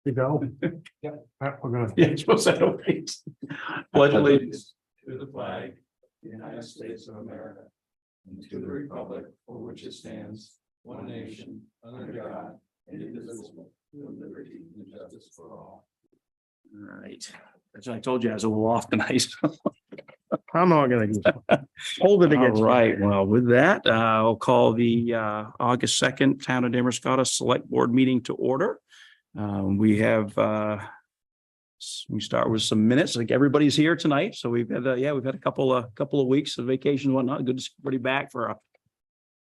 You go. Yeah. We're gonna. Yeah, you're supposed to wait. Pledge allegiance to the flag, of the United States of America, and to the republic for which it stands, one nation, under God, indivisible, with liberty and justice for all. All right. As I told you, I was a little off tonight. I'm not gonna hold it against. All right. Well, with that, I'll call the August 2nd Town of Damariscotta Select Board meeting to order. We have we start with some minutes. Like everybody's here tonight. So we've had we've had a couple of weeks of vacation and whatnot. Good to see everybody back for a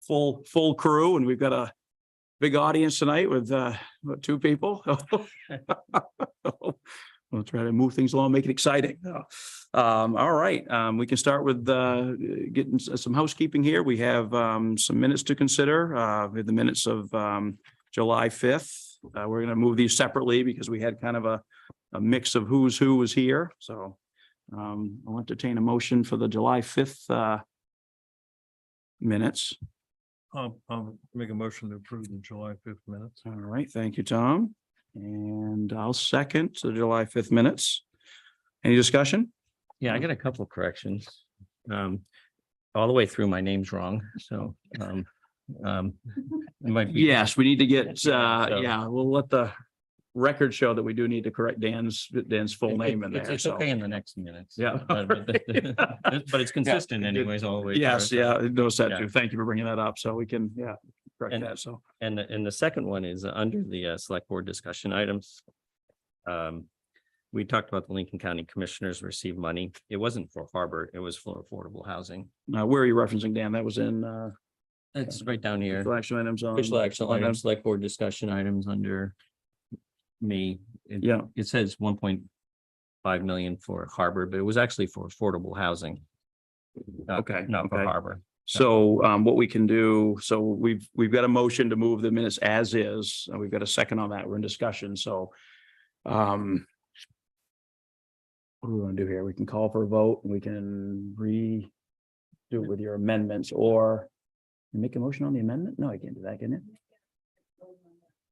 full crew. And we've got a big audience tonight with two people. We'll try to move things along, make it exciting. All right, we can start with getting some housekeeping here. We have some minutes to consider. We have the minutes of July 5th. We're going to move these separately because we had kind of a mix of who was here. So I'll entertain a motion for the July 5th minutes. I'll make a motion to approve the July 5th minutes. All right, thank you, Tom. And I'll second the July 5th minutes. Any discussion? Yeah, I got a couple of corrections. All the way through, my name's wrong, so it might be. Yes, we need to get, So- we'll let the record show that we do need to correct Dan's full name in there. It's So, okay in the next minutes. Yeah. But it's consistent anyways, all the way. yes, through. yeah, it knows that Yeah. too. Thank you for bringing that up. So we can, correct And- that. So, And the second one is under the select board discussion items. We talked about the Lincoln County Commissioners receive money. It wasn't for harbor, it was for affordable housing. where are you referencing, Dan? That was in It's right down here. official action items on. Official action items, select board discussion items under me. Yeah. It says 1.5 million for harbor, but it was actually for affordable housing. Okay, Not for okay. harbor. So what we can do, so we've got a motion to move the minutes as is. We've got a second on that. We're in discussion. So what do we want to do here? We can call for a vote and we can do it with your amendments, or you make a motion on the amendment? No, I can't do that, can you?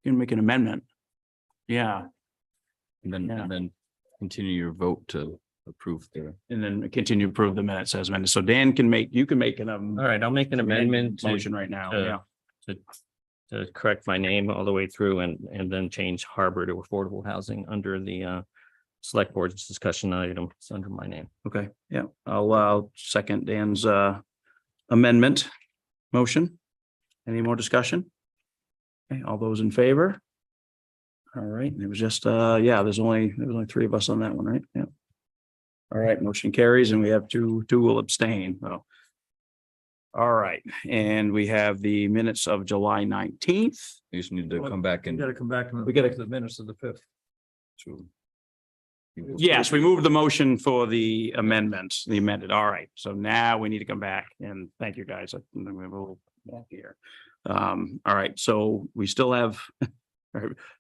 You can make an amendment. Yeah, And Yeah. then continue your vote to approve the. and then continue to approve the minutes as amended. So Dan can you can make an All right, I'll make an amendment motion right now. Yeah. to correct my name all the way through and then change harbor to affordable housing under the select board's discussion item. It's under my name. Okay, yeah, I'll second Dan's amendment motion. Any more discussion? Okay, all those in favor? All right, it was just there was only three of us on that one, right? Yeah. All right, motion carries and we have two will abstain. So. All right, and we have the minutes of July 19th. You just need to come back and. Gotta come back. We gotta- the minutes of the 5th. Yes, we moved the motion for the amendments, the amended. All right, so now we need to come back and thank you guys. I'm gonna move a little back here. All right, so we still have,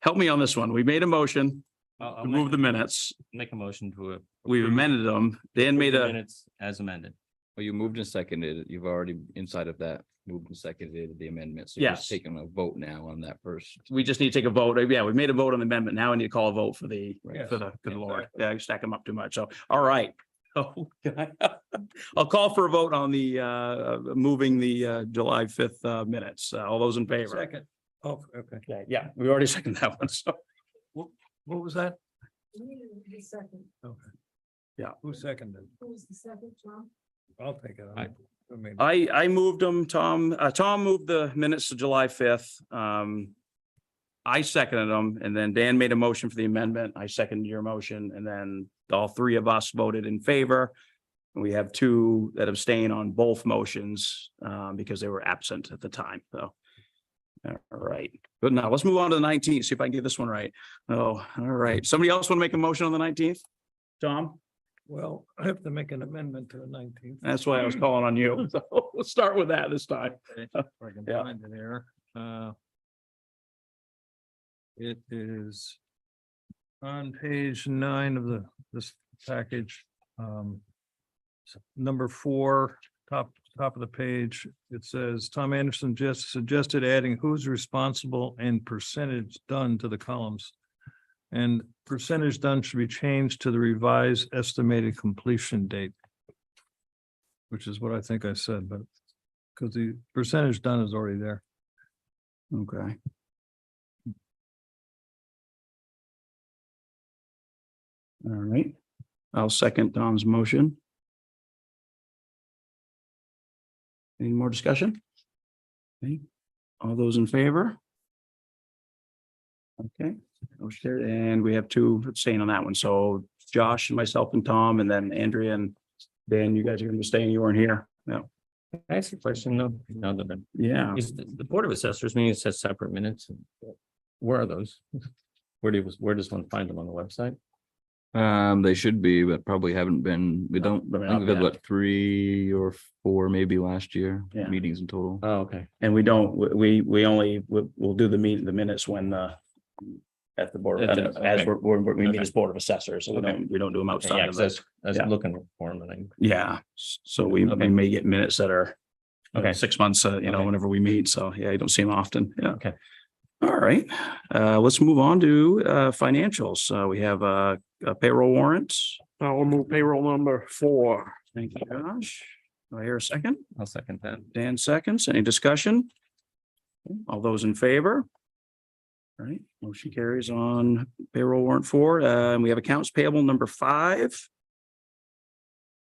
help me on this one. We made a motion I'll to move the minutes. make a motion to. We've amended them. Dan made a, Minutes as amended. Well, you moved and seconded it. You've already inside of that, moved and seconded the amendment. So you're just Yes. taking a vote now on that first. we just need to take a vote. Yeah, we made a vote on the amendment. Now I need to call a vote for the, Yes. for the, good Lord. Yeah, I stack them up too much. So, all right. Oh, I'll call for a vote on the moving the July 5th minutes. All those in favor? Second. Oh, okay. Okay, yeah, we already seconded that one. So, What was that? The second, Okay. Who seconded? who was the second, Tom? I'll take it. I- I mean, I moved them, Tom moved the minutes to July 5th. I seconded them and then Dan made a motion for the amendment. I seconded your motion and then all three of us voted in favor. And we have two that abstain on both motions because they were absent at the time. So. All right, good. Now let's move on to the 19th. See if I can get this one right. Oh, all right. Somebody else want to make a motion on the 19th? Tom? well, I have to make an amendment to the 19th. That's why I was calling on you. So let's start with that this time. If I can Yeah. find it here. It is on page 9 of this package. Number 4, top of the page, it says Tom Anderson just suggested adding who's responsible and percentage done to the columns. And percentage done should be changed to the revised estimated completion date. Which is what I think I said, but because the percentage done is already there. Okay. All right, I'll second Tom's motion. Any more discussion? Okay, all those in favor? Okay, motion carried. And we have two abstain on that one. So Josh, myself and Tom, and then Andrea and Dan, you guys are gonna be staying. You weren't here. No. Can I ask a question though? Now that I'm, Yeah. is the Board of Assessors meeting says separate minutes? Where are those? Where does one find them on the website? They should be, but probably haven't been. We don't, but I think we've had yeah. what, 3 or 4 maybe last year, Yeah. meetings in total. Oh, okay. And we don't, we only, we'll do the minutes when at the board, At the- as okay. we meet Okay. as Board of Assessors, so we Okay. don't do them Yeah, outside of 'cause this. I was Yeah. looking for them and I. Yeah, so we Okay. may get minutes that are Okay. 6 months, Okay. whenever we meet, so yeah, you don't see them often, yeah. Okay. All right, let's move on to financials. We have a payroll warrants. I will move payroll number 4. Thank you, Josh. Do I hear a second? I'll second that. Dan seconds. Any discussion? All those in favor? All right, motion carries on payroll warrant 4. And we have accounts payable number 5.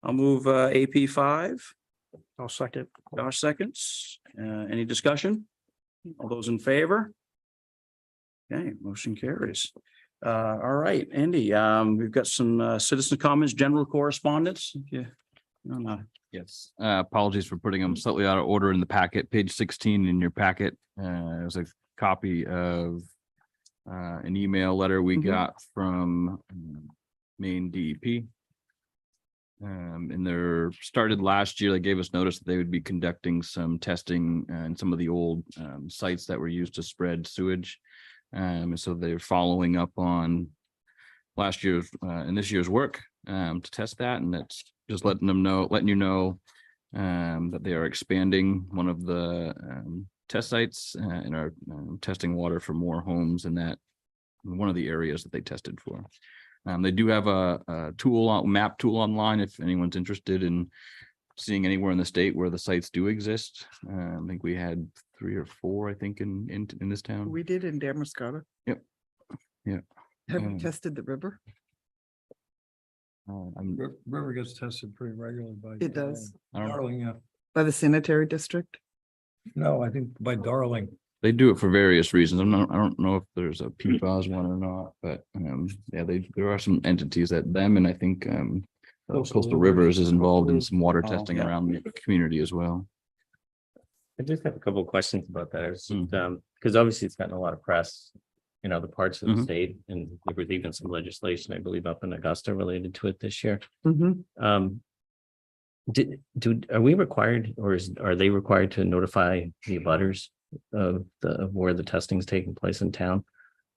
I'll move AP 5. I'll second. Josh seconds. Any discussion? All those in favor? Okay, motion carries. All right, Andy, we've got some citizen comments, general correspondence. Yeah. Yes, apologies for putting them slightly out of order in the packet, page 16 in your packet. It was a copy of an email letter we Mhm. got from Maine DEP. And they're started last year. They gave us notice that they would be conducting some testing in some of the old sites that were used to spread sewage. And so they're following up on last year's and this year's work to test that, and that's just letting you know that they are expanding one of the test sites and are testing water for more homes in that one of the areas that they tested for. They do have a map tool online if anyone's interested in seeing anywhere in the state where the sites do exist. I think we had 3 or 4, I think, in this town. We did in Damariscotta. Yep. Yeah. Have Um, we tested the river? River gets tested pretty regularly by. It does. I don't know. Darling, yeah. By the sanitary district? No, I think by Darling. They do it for various reasons. I don't know if there's a PFAS one or not, but yeah, there are some entities that them, and I think Coastal Rivers is involved in some water Oh, testing yeah. around the community as well. I just have a couple of questions about that. It's just, Mhm. because obviously it's gotten a lot of press in other parts of the Mhm. state, and there was even some legislation, I believe, up in Augusta related to it this year. Mhm. Are we required, or are they required to notify the abutters of where the testing is taking place in town?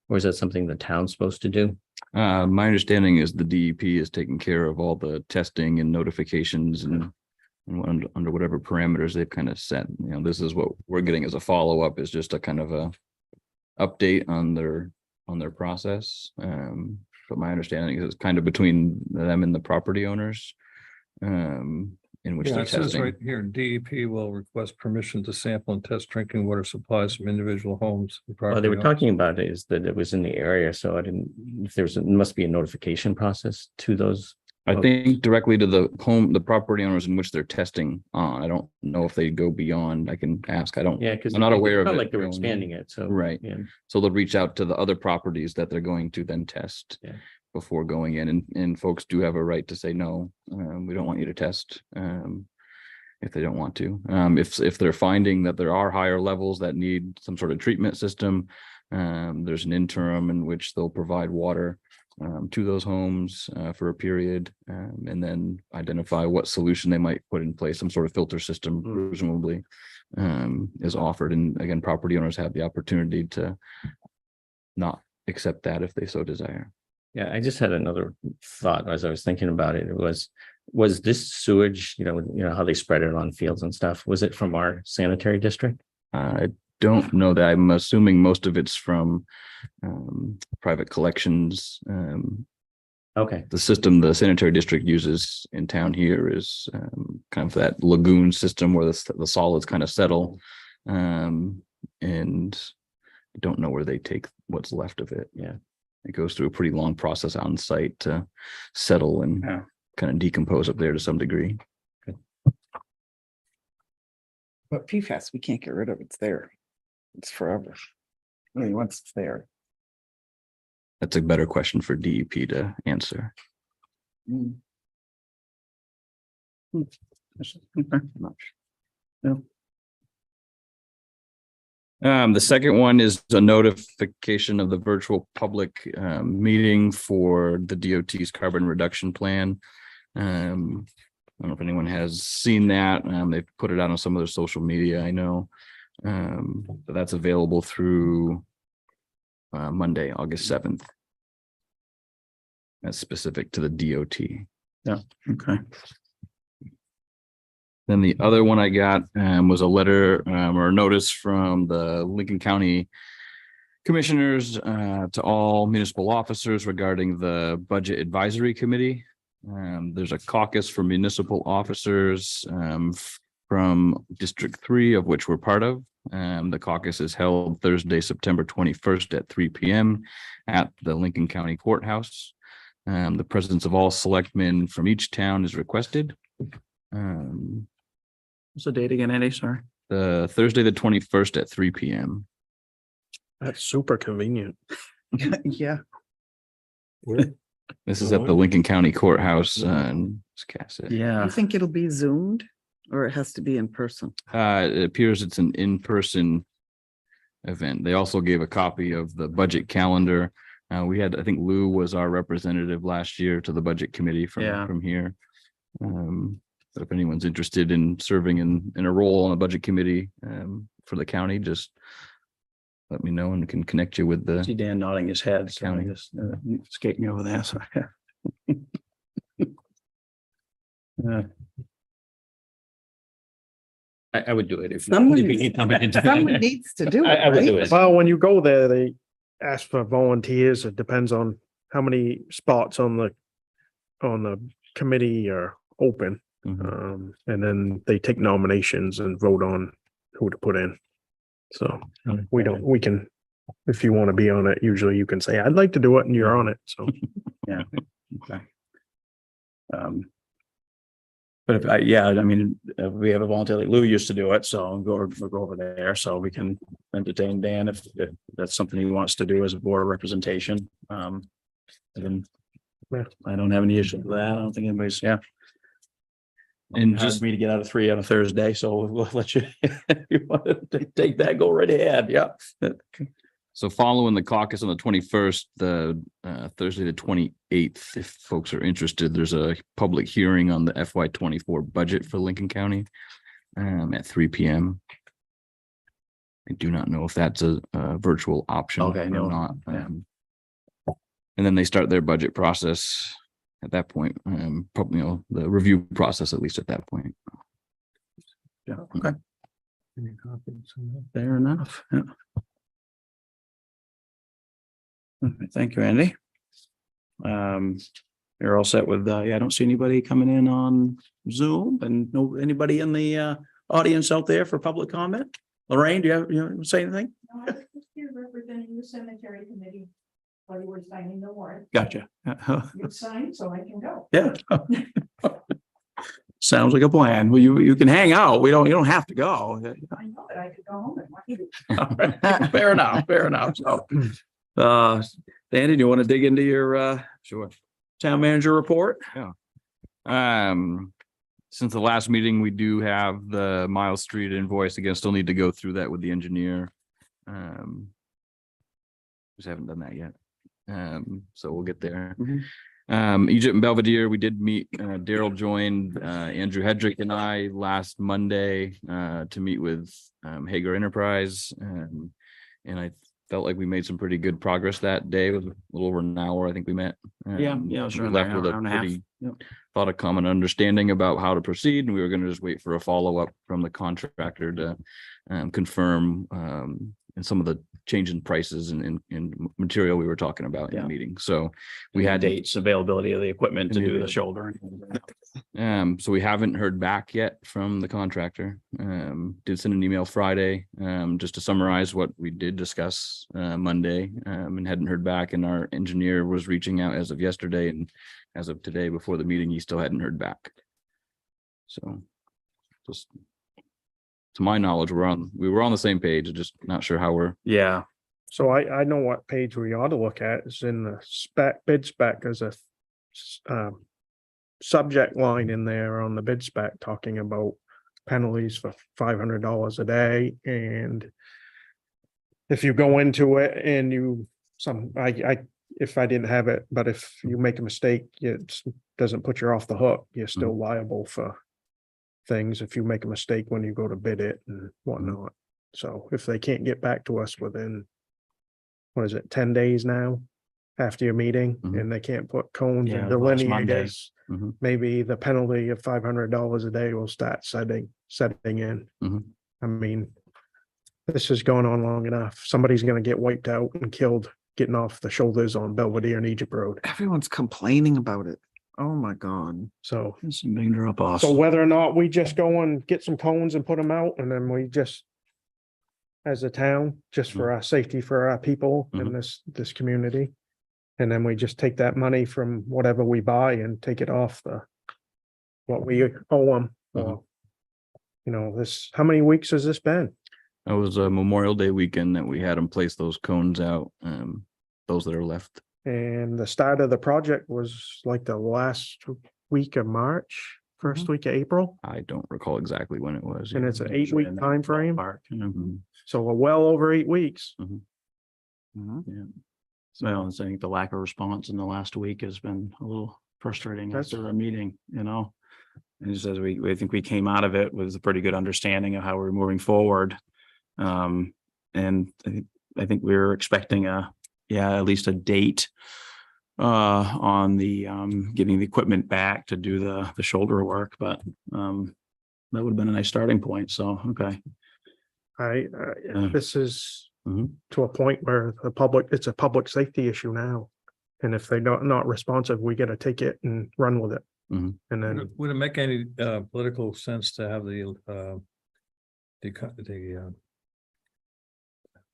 Or is that something the town's supposed to do? My understanding is the DEP is taking care of all the testing and notifications and under whatever parameters they've kind of set. You know, this is what we're getting as a follow-up, is just a kind of a update on their process. But my understanding is it's kind of between them and the property owners. In which Yeah, they're it says testing. right here, DEP will request permission to sample and test drinking water supplies from individual homes. and Well, they were property owners. talking about it is that it was in the area, so I didn't, if there's, it must be a notification process to those. I think directly to the property owners in which they're testing on. I don't know if they go beyond. I can ask. I don't. Yeah, because I'm not aware of Not it like they were going in. expanding it, so. Right. Yeah. So they'll reach out to the other properties that they're going to then test. Yeah. Before going in, and folks do have a right to say, no, we don't want you to test. If they don't want to, if they're finding that there are higher levels that need some sort of treatment system, there's an interim in which they'll provide water to those homes for a period, and then identify what solution they might put in place. Some sort of filter system presumably is offered, and again, property owners have the opportunity to not accept that if they so desire. Yeah, I just had another thought as I was thinking about it. It was this sewage, you know, how they spread it on fields and stuff, was it from our sanitary district? I don't know that. I'm assuming most of it's from private collections. Okay, The system the sanitary district uses in town here is kind of that lagoon system where the solids kind of settle. And I don't know where they take what's left of it. Yeah. It goes through a pretty long process on site to settle and Yeah. kind of decompose up there to some degree. But PFAS, we can't get rid of. It's there. It's forever. I mean, once it's there. That's a better question for DEP to answer. Mm. The second one is a notification of the virtual public meeting for the DOT's carbon reduction plan. I don't know if anyone has seen that. They've put it out on some of their social media, I know. But that's available through Monday, August 7th. That's specific to the DOT. Okay. Then the other one I got was a letter or a notice from the Lincoln County Commissioners to all municipal officers regarding the Budget Advisory Committee. There's a caucus for municipal officers from District 3, of which we're part of. The caucus is held Thursday, September 21st at 3 p.m. at the Lincoln County Courthouse. The presence of all selectmen from each town is requested. What's the date again, Andy? Sorry. The Thursday, the 21st at 3 p.m. That's super convenient. Yeah. This is at the Lincoln County Courthouse in Wiscasset. Yeah. You think it'll be zoomed or it has to be in person? It appears it's an in-person event. They also gave a copy of the budget calendar. We had, I think Lou was our representative last year to the budget committee Yeah. from here. But if anyone's interested in serving in a role on a budget committee for the county, just let me know and we can connect you with See the Dan nodding his head. So I County. just escaped me over there. So. I would do it if. Someone if you need somebody to- Someone needs to do it, I would do right? it. Well, when you go there, they ask for volunteers. It depends on how many spots on the committee are open. Mhm. And then they take nominations and vote on who to put in. So we can, if you want to be on it, usually you can say, I'd like to do it and you're on it. So. Okay. But I mean, if we have a volunteer like Lou used to do it, so we'll go over there so we can entertain Dan if that's something he wants to do as a board representation. And then Yeah. I don't have any issue with that. I don't think anybody's, yeah. And Hard just for me to get out of 3 on a Thursday, so we'll let you, if you want to take that, go right ahead. Yeah. so following the caucus on the 21st, the Thursday, the 28th, if folks are interested, there's a public hearing on the FY24 budget for Lincoln County at 3 p.m. I do not know if that's a virtual option Okay, or no, not. yeah. And then they start their budget process at that point, probably, the review process, at least at that point. Yeah, okay, fair enough. Yeah. Okay, thank you, Andy. You're all set with, I don't see anybody coming in on Zoom and anybody in the audience out there for public comment? Lorraine, do you say anything? No, I was just here representing the cemetery committee. While you were signing the warrant, Gotcha. you signed so I can go. Yeah. Sounds like a plan. Well, you can hang out. You don't have to go. I know that I could go home and watch it. All right. Fair enough, fair enough. So, Andy, do you want to dig into your Sure. town manager report? Since the last meeting, we do have the Miles Street invoice. Again, still need to go through that with the engineer. Just haven't done that yet. So we'll get there. Egypt and Belvedere, we did meet, Daryl joined, Andrew Hedrick and I last Monday, to meet with, Hager Enterprise. And I felt like we made some pretty good progress that day. It was a little over an hour, I think we met. Yeah, it was We around left an with a hour and a half. pretty Yep. thought a common understanding about how to proceed, and we were gonna just wait for a follow-up from the contractor to confirm and some of the change in prices and material we were talking about in Yeah. the meeting. So we had Dates, availability of the equipment to And the do the avail- shoulder. so we haven't heard back yet from the contractor. Did send an email Friday, just to summarize what we did discuss, Monday, and hadn't heard back. And our engineer was reaching out as of yesterday, and as of today before the meeting, he still hadn't heard back. So just to my knowledge, we were on the same page, just not sure how we're, Yeah, So I know what page we ought to look at is in the bid spec, as a subject line in there on the bid spec talking about penalties for $500 a day. And if you go into it and if I didn't have it, but if you make a mistake, it doesn't put you off the hook. You're still liable for things if you make a mistake when you go to bid it and whatnot. So if they can't get back to us within, what is it, 10 days now after your meeting, Mhm. and they can't put cones Yeah, and last Monday. delineators, Mhm. maybe the penalty of $500 a day will start setting in. Mhm. I mean, this has gone on long enough. Somebody's gonna get wiped out and killed getting off the shoulders on Belvedere and Egypt Road. Everyone's complaining about it. Oh my God. So, it's a big drop off. so whether or not we just go and get some cones and put them out, and then we just, as a town, just for our safety, for our people in Mhm. this community. And then we just take that money from whatever we buy and take it off what we owe them. Or, how many weeks has this been? that was a Memorial Day weekend that we had them place those cones out, those that are left. And the start of the project was like the last week of March, first week of April. I don't recall exactly when it was. And it's an 8-week time frame. Mhm. So we're well over 8 weeks. Mhm. Well, I think the lack of response in the last week has been a little frustrating That's- after a meeting, And just as I think we came out of it with a pretty good understanding of how we're moving forward. And I think we were expecting at least a date on the getting the equipment back to do the shoulder work, but that would have been a nice starting point. So, okay. This is Mhm. to a point where it's a public safety issue now. And if they're not responsive, we get a ticket and run with it. Mhm. And then, Would it make any political sense to have the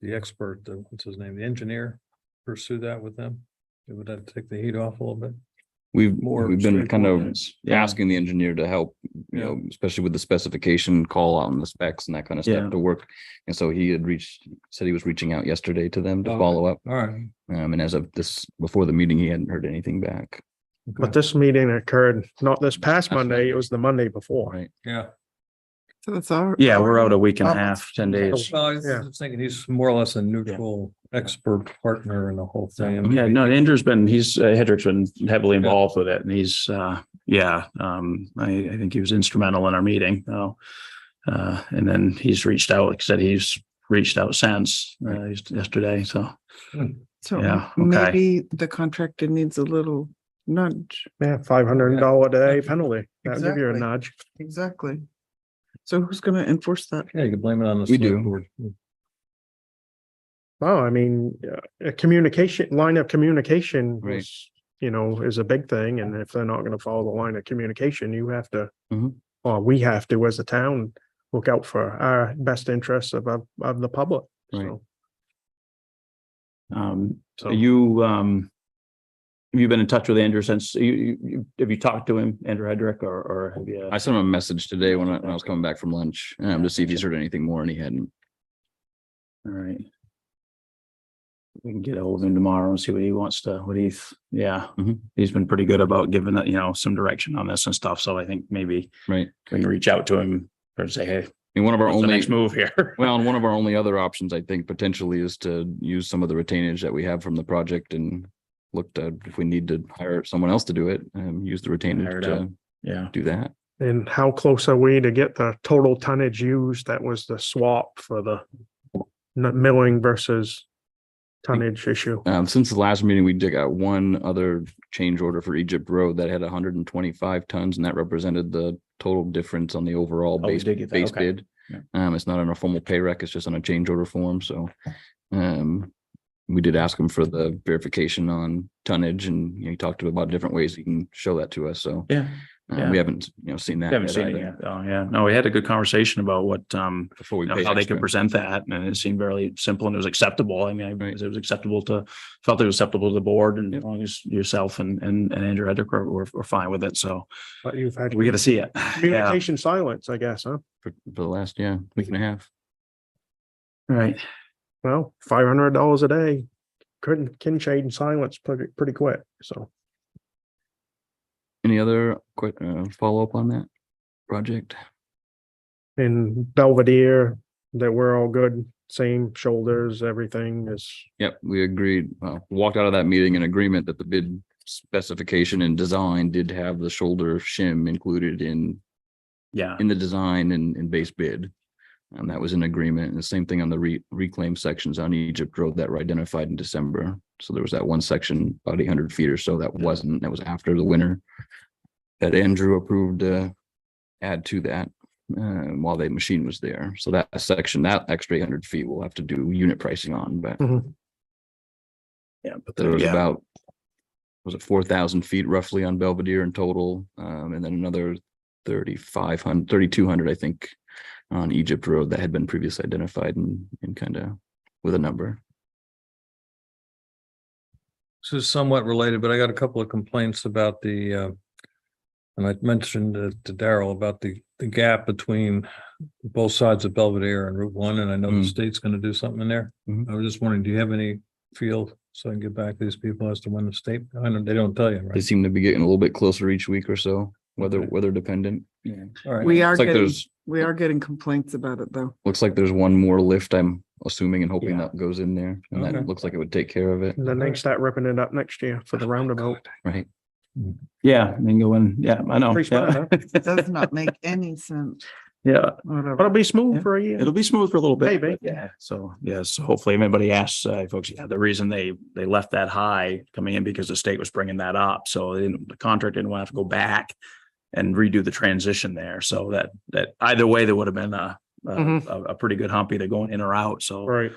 expert, what's his name, the engineer, pursue that with them? Would that take the heat off a little bit? We've More been kind of straightforward. Yeah. asking the engineer to help, especially with the specification call out on the specs and that kind of Yeah. stuff to work. And so he had said he was reaching out yesterday to them to Okay. follow up. All right. And as of before the meeting, he hadn't heard anything back. but this meeting occurred not this past Last Monday, Monday. it was the Monday before. Right. Yeah. So that's all. Yeah, we're out a week and a Um, half, 10 days. Well, I was Yeah. just thinking he's more or less a neutral expert partner in the whole thing. I mean, Yeah, no, Andrew's been, Hedrick's been heavily involved with it, and he's, I think he was instrumental in our meeting. And then he's reached out, like I said, he's reached out since yesterday, so. So Yeah, okay. maybe the contractor needs a little nudge. Yeah, $500 a day penalty. That'll give you a Exactly. nudge. Exactly. So who's gonna enforce that? Yeah, you can blame it on the. We select do. board. Well, I mean, a line of communication Right. was, is a big thing. And if they're not gonna follow the line of communication, you have to, Mhm. or we have to, as a town, look out for our best interests of the public. Right. So, So have you been in touch with Andrew since have you talked to him, Andrew Hedrick, or have you? I sent him a message today when I was coming back from lunch, to see if he's heard anything more, and he hadn't. All right. We can get ahold of him tomorrow and see what he wants to, Mhm. he's been pretty good about giving that, some direction on this and stuff. So I think maybe Right. we can reach out to him or say, hey, And one of our what's the only, next move here? well, and one of our only other options, I think, potentially is to use some of the retainage that we have from the project and look to, if we need to hire someone else to do it, use the Hire retainage it to out. Yeah. do that. and how close are we to get the total tonnage used? That was the swap for the milling versus tonnage issue. Since the last meeting, we did got one other change order for Egypt Road that had 125 tons, and that represented the total difference on the overall Oh, we base did get that, base okay. bid. Yeah. It's not on a formal pay rec, it's just on a change order form, so we did ask him for the verification on tonnage, and he talked about different ways he can show that to us, so Yeah. Yeah. we haven't, seen that. Haven't yet seen it either. yet. Oh, yeah. No, we had a good conversation about what, Before we you know, pay how they extra. could present that, and it seemed very simple and it was acceptable. I mean, Right. it was acceptable felt it was acceptable to the board, and Yep. as long as yourself and Andrew Hedrick were fine with it, so But you've had we got to see it. Yeah, communication silence, I guess, huh? For the last, week and a half. right. Well, $500 a day can change silence pretty quick, so. Any other quick follow up on that project? In Belvedere, that we're all good, same shoulders, everything is, Yep, we agreed, walked out of that meeting in agreement that the bid specification and design did have the shoulder shim included in Yeah. the design and base bid. And that was in agreement. And the same thing on the reclaim sections on Egypt Road that were identified in December. So there was that one section, about 800 feet or so, that was after the winter that Andrew approved add to that while the machine was there. So that section, that extra 800 feet, we'll have to do unit pricing on, but Yeah. But there was yeah. about, was it 4,000 feet roughly on Belvedere in total? And then another 3,200, I think, on Egypt Road that had been previously identified and kind of with a number. This is somewhat related, but I got a couple of complaints about and I mentioned to Daryl about the gap between both sides of Belvedere and Route 1, and I know the state's going to do something in there. Mhm. I was just wondering, do you have any feel so I can get back to these people as to when the state, I know they don't tell you, They right? seem to be getting a little bit closer each week or so, Okay. weather dependent. All right. We are It's like getting, there's- we are getting complaints about it though. Looks like there's one more lift, I'm assuming and hoping Yeah. that goes in there. And Okay. that looks like it would take care of it, and then they start ripping it up next year for the roundabout. right? Yeah. And then go in. Yeah, I know. Pretty smart, Yeah. Does not make any sense. Yeah. But Whatever. it'll be smooth Yeah. for a year. It'll be smooth for a little bit. Maybe. but Yeah. So, yes, hopefully if anybody asks, folks, yeah, the reason they left that high coming in because the state was bringing that up. So the contract didn't want to have to go back and redo the transition there. So that either way, there would have been a pretty good hump either going in or out. So Right.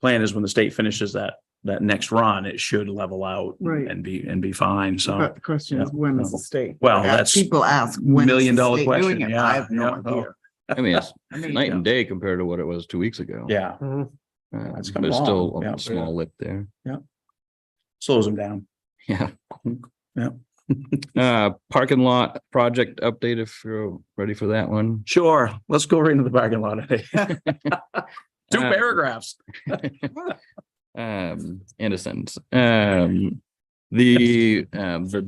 plan is when the state finishes that next run, it should level out Right. and be fine. So But the question is, when is the state? Well, that's People ask. when is the $1,000,000 state question. doing it? Yeah, I have no yeah. idea. I mean, it's I mean, night and day compared to what it was 2 weeks ago. yeah, Mhm. It's But come it's still along, yeah. a small lift there. slows them down. Yeah. Yeah. Parking lot project update if you're ready for that one. Sure, let's go right into the parking lot today. Two Uh, paragraphs. In a sentence. The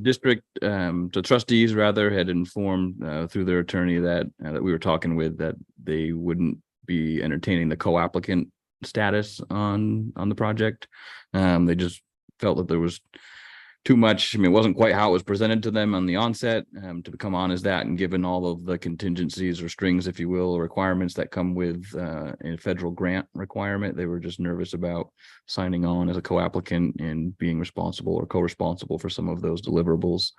district, the trustees rather had informed through their attorney that we were talking with that they wouldn't be entertaining the co-applicant status on the project. They just felt that there was too much. I mean, it wasn't quite how it was presented to them on the onset to come on as that, and given all of the contingencies or strings, if you will, or requirements that come with a federal grant requirement, they were just nervous about signing on as a co-applicant and being responsible or co-responsible for some of those deliverables.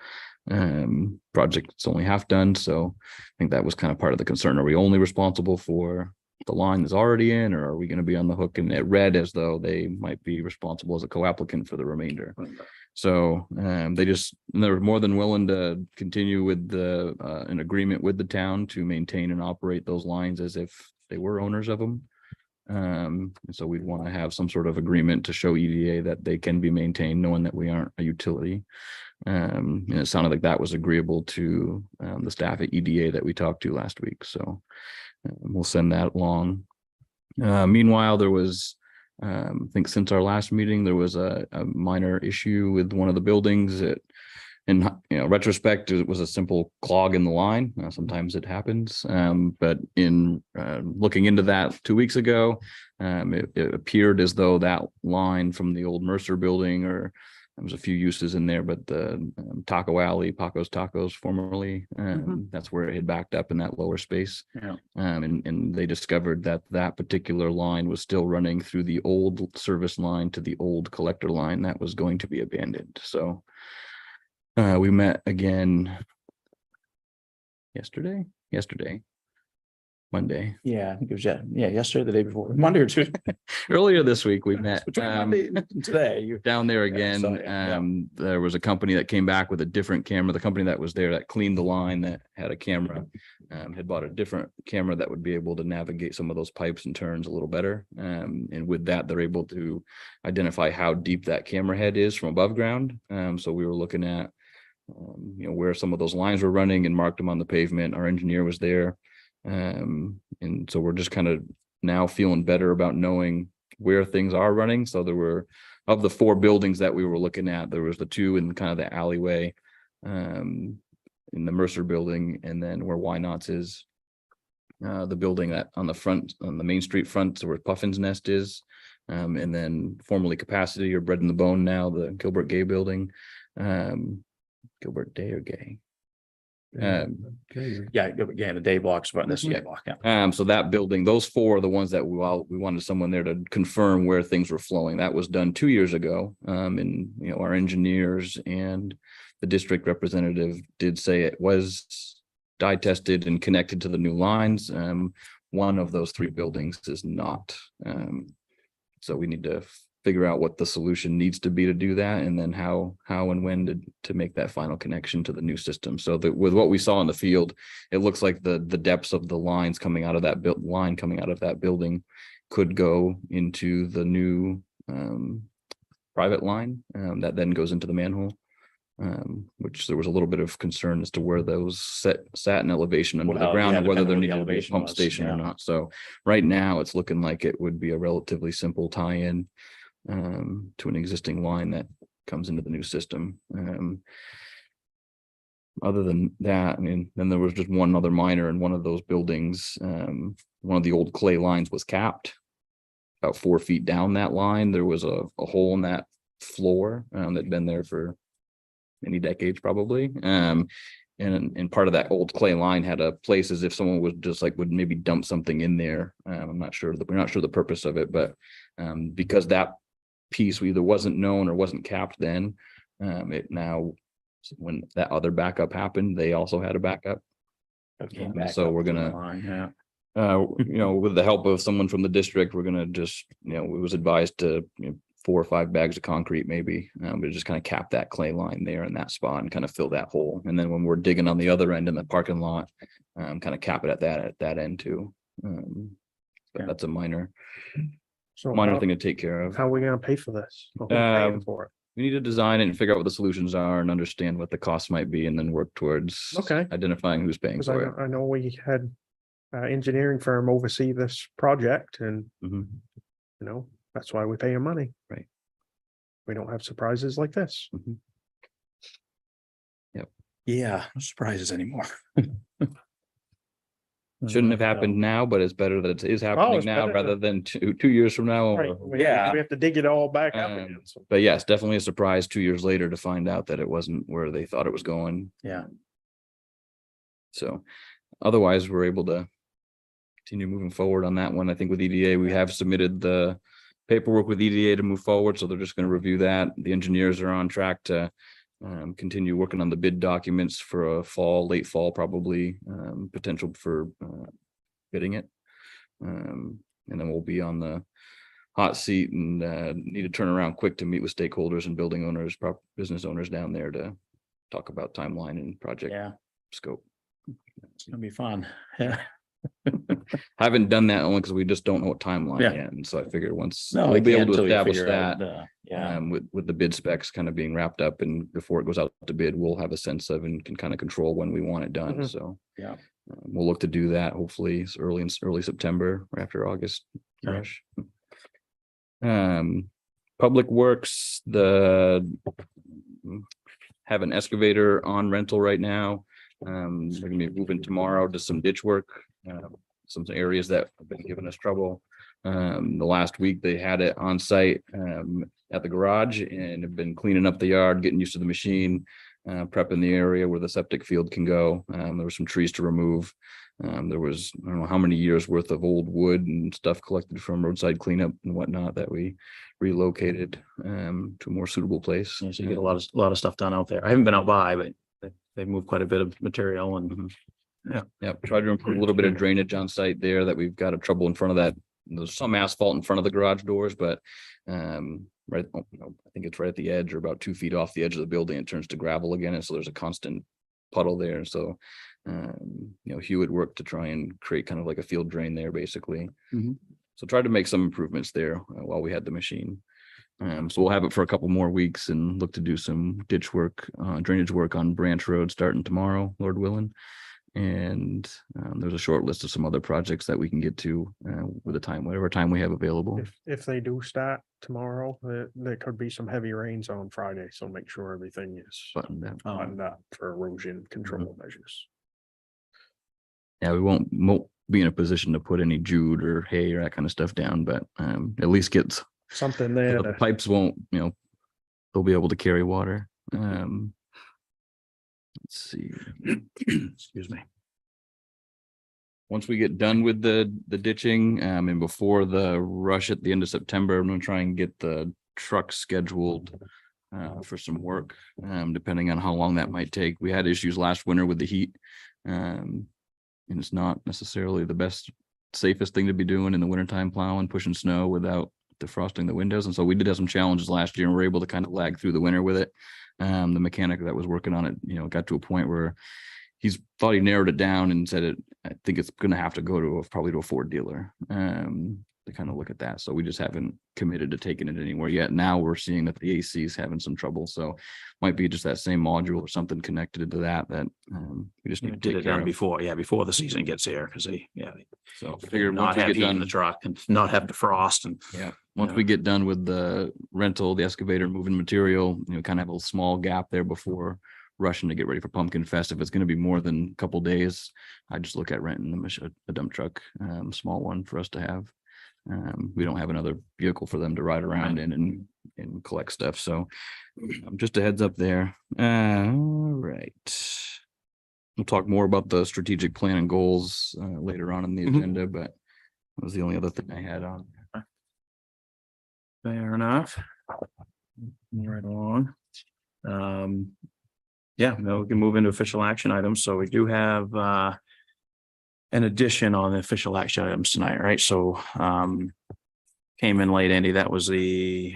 Project's only half done, so I think that was kind of part of the concern. Are we only responsible for the line that's already in, or are we going to be on the hook? And it read as though they might be responsible as a co-applicant for the remainder. So they were more than willing to continue with an agreement with the town to maintain and operate those lines as if they were owners of them. And so we'd want to have some sort of agreement to show EDA that they can be maintained, knowing that we aren't a utility. And it sounded like that was agreeable to the staff at EDA that we talked to last week. So we'll send that along. Meanwhile, there was, I think since our last meeting, there was a minor issue with one of the buildings that, in retrospect, it was a simple clog in the line. Sometimes it happens. But in looking into that 2 weeks ago, it appeared as though that line from the old Mercer building or There's a few uses in there, but the Taco Alley, Paco's Tacos formerly, that's where it had backed up in that lower space. Yeah. And they discovered that that particular line was still running through the old service line to the old collector line that was going to be abandoned. So we met again yesterday, Monday. Yeah, I think it was, yesterday, the day before, Monday or Tuesday. Earlier this week, we met Between Monday and today. down there Yeah, I again. saw you, yeah. There was a company that came back with a different camera. The company that was there that cleaned the line that had a camera had bought a different camera that would be able to navigate some of those pipes and turns a little better. And with that, they're able to identify how deep that camera head is from above ground. So we were looking at where some of those lines were running and marked them on the pavement. Our engineer was there. And so we're just kind of now feeling better about knowing where things are running. So there were, of the 4 buildings that we were looking at, there was the 2 in kind of the alleyway, in the Mercer building, and then where Why Nots is, the building that on the front, on the Main Street front, so where Puffin's Nest is, and then formerly Capacity or Bread and the Bone now, the Gilbert Gay building, Gilbert Day or Gay. Okay. Yeah, the day blocks, but this, block, yeah. So that building, those 4 are the ones that we wanted someone there to confirm where things were flowing. That was done 2 years ago. And our engineers and the district representative did say it was dye tested and connected to the new lines. One of those 3 buildings is not. So we need to figure out what the solution needs to be to do that, and then how and when to make that final connection to the new system. So that with what we saw in the field, it looks like the depths of the lines coming out of that building could go into the new private line that then goes into the manhole, which there was a little bit of concern as to where those sat in elevation under the Well, ground, yeah, and whether there depending on needed what the to be a elevation pump was, station or yeah. not. So right now it's looking like it would be a relatively simple tie-in to an existing line that comes into the new system. Other than that, I mean, then there was just one other minor in one of those buildings. One of the old clay lines was capped about 4 feet down that line. There was a hole in that floor that'd been there for many decades probably. And part of that old clay line had a place as if someone was just like would maybe dump something in there. We're not sure the purpose of it, but because that piece either wasn't known or wasn't capped then, it now, when that other backup happened, they also had a backup. So we're gonna with the help of someone from the district, we're gonna just it was advised to 4 or 5 bags of concrete maybe, but just kind of cap that clay line there in that spot and kind of fill that hole. And then when we're digging on the other end in the parking lot, kind of cap it at that end too. But that's a minor So thing to take care of. how are we gonna pay for this? Or who's paying for it? We need to design it and figure out what the solutions are and understand what the costs might be, and then work towards Okay. identifying who's paying Because for it. I know we had engineering firm oversee this project, and Mhm. that's why we pay him money. Right. We don't have surprises like this. Yeah, no surprises anymore. Shouldn't have happened now, but it's better that it is happening it's now better rather than 2 years from now. Right. or- We Yeah. have to dig it all back up Um, again. So But yes, definitely a surprise 2 years later to find out that it wasn't where they thought it was going. Yeah. So otherwise, we're able to continue moving forward on that one. I think with EDA, we have submitted the paperwork with EDA to move forward, so they're just going to review that. The engineers are on track to continue working on the bid documents for a late fall, probably potential for bidding it. And then we'll be on the hot seat and need to turn around quick to meet with stakeholders and building owners, business owners down there to talk about timeline and project Yeah, scope. it's gonna be fun. Yeah. Haven't done that only because we just don't know what timeline Yeah. yet. And so I figured once No, we'll be able to until you establish figure out that. Yeah, With the bid specs kind of being wrapped up and before it goes out to bid, we'll have a sense of and can kind of control when we want it done. Mhm. So. Yeah. We'll look to do that hopefully as early September or after August. Okay. Rush. Public Works, have an excavator on rental right now. They're gonna be moving tomorrow to some ditch work, some areas that have been giving us trouble. The last week they had it on site at the garage and have been cleaning up the yard, getting used to the machine, prepping the area where the septic field can go. There were some trees to remove. There was, I don't know how many years worth of old wood and stuff collected from roadside cleanup and whatnot that we relocated to a more suitable place. Yeah, so you get a lot of stuff done out there. I haven't been out by, but they've moved quite a bit of material and Yeah, tried to improve a little bit of drainage on site there that we've got a trouble in front of that. There's some asphalt in front of the garage doors, but right, I think it's right at the edge or about 2 feet off the edge of the building. It turns to gravel again. And so there's a constant puddle there. So, Hewitt worked to try and create kind of like a field drain there, basically. Mhm. So tried to make some improvements there while we had the machine. So we'll have it for a couple more weeks and look to do some ditch work, drainage work on Branch Road starting tomorrow, Lord willing. And there's a short list of some other projects that we can get to with the time, whatever time we have available. If they do start tomorrow, there could be some heavy rains on Friday, so make sure everything is Button down. buttoned up for erosion control measures. Yeah, we won't be in a position to put any jute or hay or that kind of stuff down, but at least get Something there the to pipes won't, they'll be able to carry water. Let's see. excuse me. Once we get done with the ditching, and before the rush at the end of September, I'm gonna try and get the truck scheduled for some work, depending on how long that might take. We had issues last winter with the heat. And it's not necessarily the best, safest thing to be doing in the wintertime, plowing, pushing snow without defrosting the windows. And so we did have some challenges last year and we're able to kind of lag through the winter with it. The mechanic that was working on it, got to a point where thought he narrowed it down and said I think it's going to have to go to probably to a Ford dealer to kind of look at that. So we just haven't committed to taking it anywhere yet. Now we're seeing that the AC is having some trouble. So might be just that same module or something connected to that we just need to Did take it care done of. before the season gets here, because So figure not once we have get heat in done, the truck and not have defrost and. yeah, once Yeah. we get done with the rental, the excavator, moving material, kind of have a small gap there before rushing to get ready for Pumpkin Fest. If it's going to be more than a couple days, I just look at renting a dump truck, small one for us to have. We don't have another vehicle for them to ride around in and collect stuff. So just a heads up there. All right. We'll talk more about the strategic plan and goals later on in the Mhm. agenda, but that was the only other thing I had on. Fair enough. Right along. Yeah, no, we can move into official action items. So we do have an addition on the official action items tonight, right? So came in late, Andy. That was the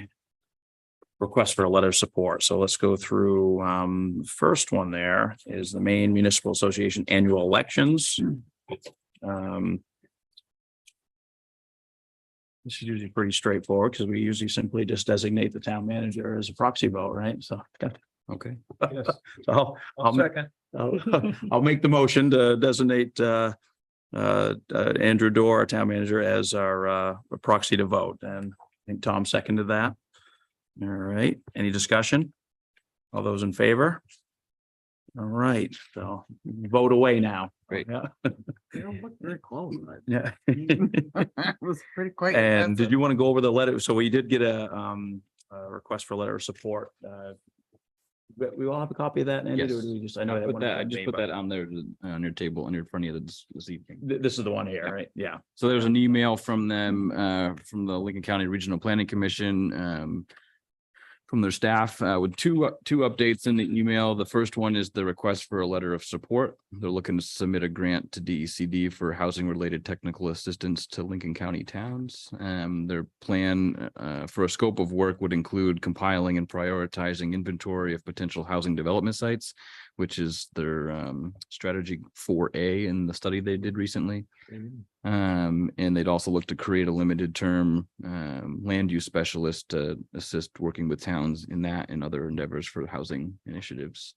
request for a letter of support. So let's go through first one there is the Maine Municipal Association annual elections. This is usually pretty straightforward because we usually simply just designate the town manager as a proxy vote, right? So Okay. Yes. so I'll second. I'll make the motion to designate Andrew Dorr, our town manager, as our proxy to vote. And I think Tom seconded that. All right, any discussion? All those in favor? All right, so vote away now. Great. Yeah. Very close. Yeah. It was pretty quick. And did you want to go over the letter? So we did get a request for a letter of support. We all have a copy of that, Andy? Yes. Or do we just, I know I that put one. that, I just put that on there on your table, on your front of you this evening. This is the one here, right? Yeah. So there was an email from them, from the Lincoln County Regional Planning Commission, from their staff, with two updates in the email. The first one is the request for a letter of support. They're looking to submit a grant to DECD for housing related technical assistance to Lincoln County towns. Their plan for a scope of work would include compiling and prioritizing inventory of potential housing development sites, which is their strategy 4A in the study they did recently. And they'd also look to create a limited term land use specialist to assist working with towns in that and other endeavors for housing initiatives.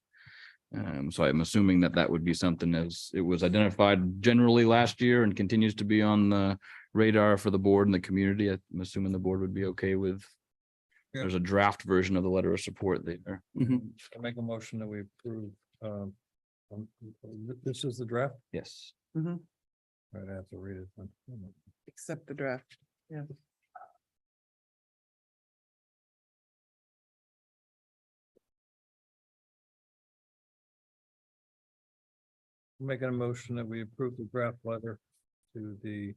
So I'm assuming that would be something as it was identified generally last year and continues to be on the radar for the board and the community. I'm assuming the board would be okay with. Yeah. There's a draft version of the letter of support there. I make a motion that we approve. This is the draft. Yes. I'd have to read it. Accept the draft. Making a motion that we approve the draft letter to the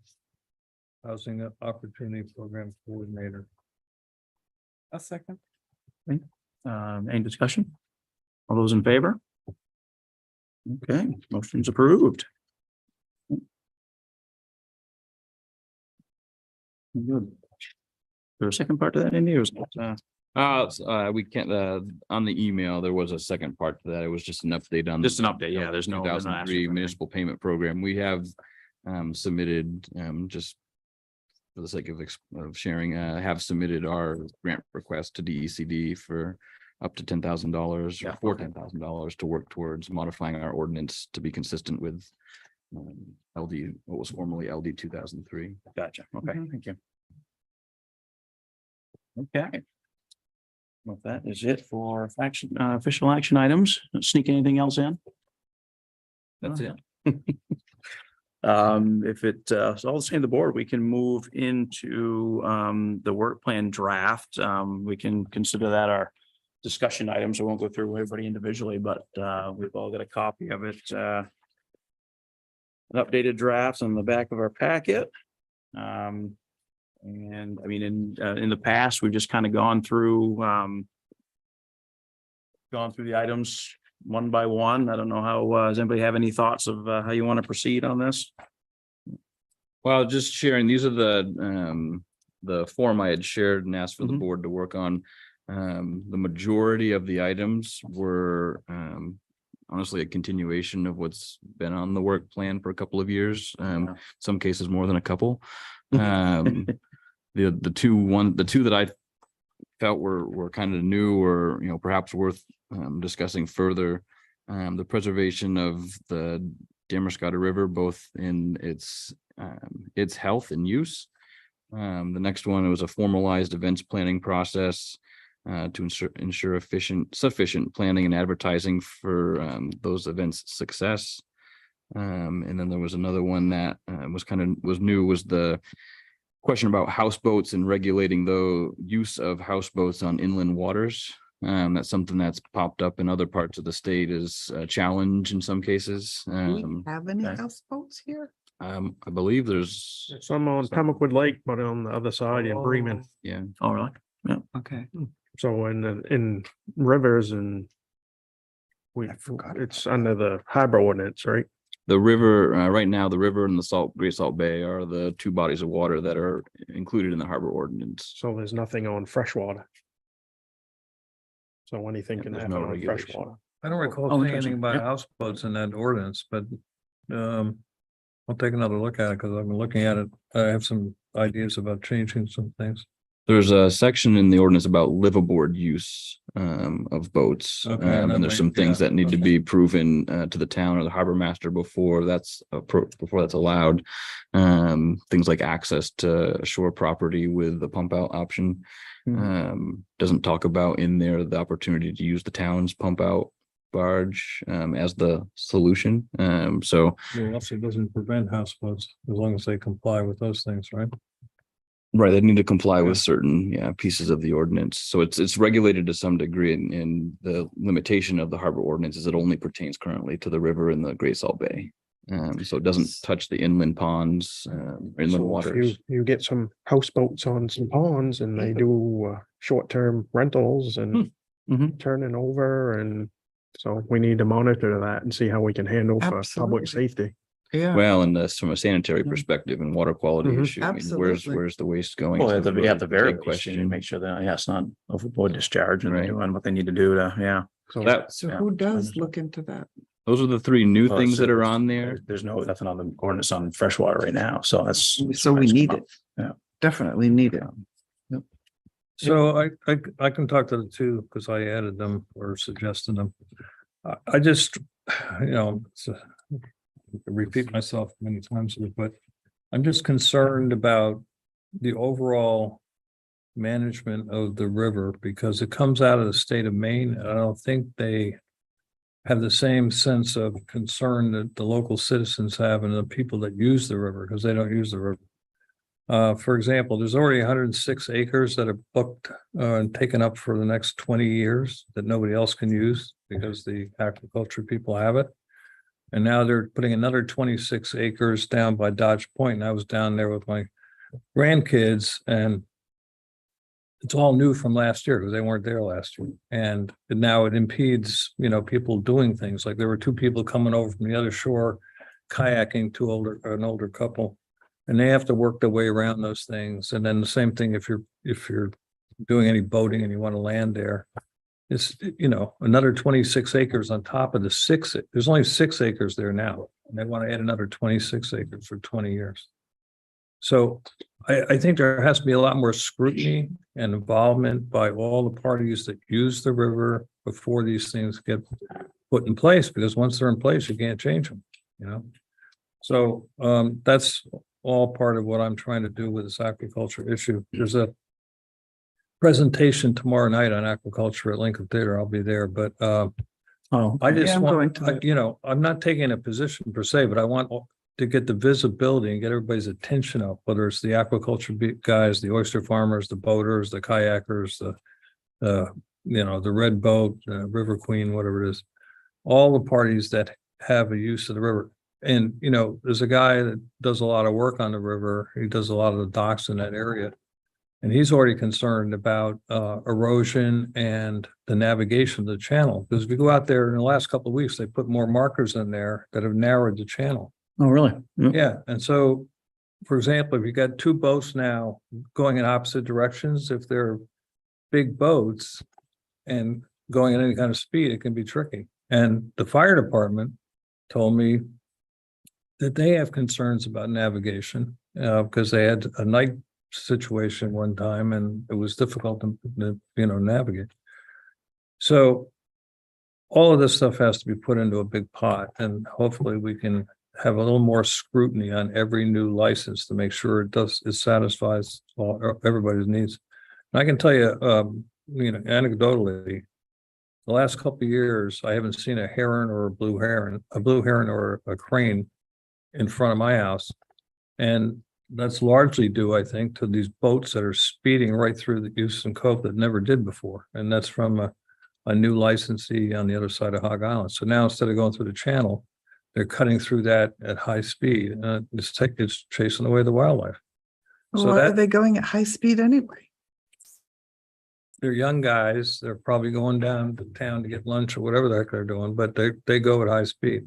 Housing Opportunity Program Coordinator. A second. Any discussion? All those in favor? Okay, motion's approved. Good. There's a second part to that, Andy, or was it, We can't, on the email, there was a second part to that. It was just an update on. Just an update, yeah, there's no- Two they're not thousand asking three for anything. municipal payment program. We have submitted, just for the sake of sharing, have submitted our grant request to DECD for up to $10,000 Yeah, or okay. $10,000 to work towards modifying our ordinance to be consistent with LD, what was formerly LD 2003. Gotcha, okay, Mhm. thank you. Okay. Well, that is it for action, official action items. Sneak anything else in? That's it. If it, so all the same, the board, we can move into, the work plan draft. We can consider that our discussion items. I won't go through everybody individually, but, we've all got a copy of it, an updated drafts on the back of our packet. And I mean, in the past, we've just kind of gone through the items one by one. I don't know how, does anybody have any thoughts of how you want to proceed on this? Well, just sharing, these are the form I had shared and asked for the Mhm. board to work on. The majority of the items were honestly a continuation of what's been on the work plan for a couple of years. Yeah. Some cases more than a couple. The two that I felt were kind of new or, perhaps worth discussing further. The preservation of the Damariscotta River, both in its health and use. The next one, it was a formalized events planning process to ensure sufficient planning and advertising for those events' success. And then there was another one that was new, was the question about houseboats and regulating the use of houseboats on inland waters. That's something that's popped up in other parts of the state as a challenge in some cases. Do we have any okay. houseboats here? I believe there's, Some on Pemaquid Lake, but on the other side in Bremen. yeah, Oh, really? Okay. So in rivers and I forgot it's under the harbor ordinance, right? the river, right now, the river and the Great Salt Bay are the two bodies of water that are included in the harbor ordinance. So there's nothing on freshwater. So anything can there's happen no on regulation. freshwater. I don't recall Oh, seeing anything interesting. about Yeah. houseboats in that ordinance, but I'll take another look at it because I've been looking at it. I have some ideas about changing some things. There's a section in the ordinance about liveaboard use of boats. Okay, that And there's some might- things yeah, that need to okay. be proven to the town or the harbor master before that's allowed. Things like access to shore property with the pump out option. Doesn't talk about in there the opportunity to use the town's pump out barge as the solution. So It also doesn't prevent houseboats as long as they comply with those things, right? right, they need to comply Yeah. with certain pieces of the ordinance. So it's regulated to some degree, and the limitation of the harbor ordinance is it only pertains currently to the river and the Great Salt Bay. So it doesn't touch the inland ponds, or inland So if waters. you get some houseboats on some ponds and they do short-term rentals and Mhm. turning over, and so we need to monitor that and see how we can handle for Absolutely. public safety. Yeah. Well, and this from a sanitary Yeah. perspective and water quality Mhm. issue. I mean, Absolutely. where's the waste going? Well, is at the really very big least, you need to make sure that, yeah, it's not overboard discharge and they're Right. doing what they need to do to, yeah. So That, So Yeah. who does look into that? those are the three new Well, things that are there's- on there. There's nothing on the ordinance on freshwater right now, so that's. So we need it. Yeah. Definitely need it. So I can talk to the two because I added them or suggested them. I just, repeat myself many times, here, but I'm just concerned about the overall management of the river because it comes out of the state of Maine. And I don't think they have the same sense of concern that the local citizens have and the people that use the river because they don't use the river. For example, there's already 106 acres that are booked and taken up for the next 20 years that nobody else can use because the agriculture people have it. And now they're putting another 26 acres down by Dodge Point. And I was down there with my grandkids, and it's all new from last year because they weren't there last year. And now it impedes, people doing things. Like there were two people coming over from the other shore, kayaking, an older couple. And they have to work their way around those things. And then the same thing if you're doing any boating and you want to land there. It's, another 26 acres on top of the 6. There's only 6 acres there now. And they want to add another 26 acres for 20 years. So I think there has to be a lot more scrutiny and involvement by all the parties that use the river before these things get put in place, because once they're in place, you can't change them, So that's all part of what I'm trying to do with this aquaculture issue. There's a presentation tomorrow night on aquaculture at Lincoln Theater. I'll be there, but I just I'm going want, to I'm not taking a position per se, but I want to get the visibility and get everybody's attention up, whether it's the aquaculture guys, the oyster farmers, the boaters, the kayakers, the red boat, River Queen, whatever it is, all the parties that have a use of the river. And, there's a guy that does a lot of work on the river. He does a lot of the docks in that area. And he's already concerned about erosion and the navigation of the channel. Because if you go out there in the last couple of weeks, they put more markers in there that have narrowed the channel. Oh, really? Yeah. And so, for example, if you got 2 boats now going in opposite directions, if they're big boats and going at any kind of speed, it can be tricky. And the fire department told me that they have concerns about navigation because they had a night situation one time and it was difficult to navigate. So all of this stuff has to be put into a big pot, and hopefully we can have a little more scrutiny on every new license to make sure it satisfies everybody's needs. And I can tell you, anecdotally, the last couple of years, I haven't seen a heron or a blue heron or a crane in front of my house. And that's largely due, I think, to these boats that are speeding right through the Houston Cove that never did before. And that's from a new licensee on the other side of Hog Island. So now instead of going through the channel, they're cutting through that at high speed. It's chasing away the wildlife. So Why are they going at high speed anyway? They're young guys. They're probably going down to town to get lunch or whatever the heck they're doing, but they go at high speed.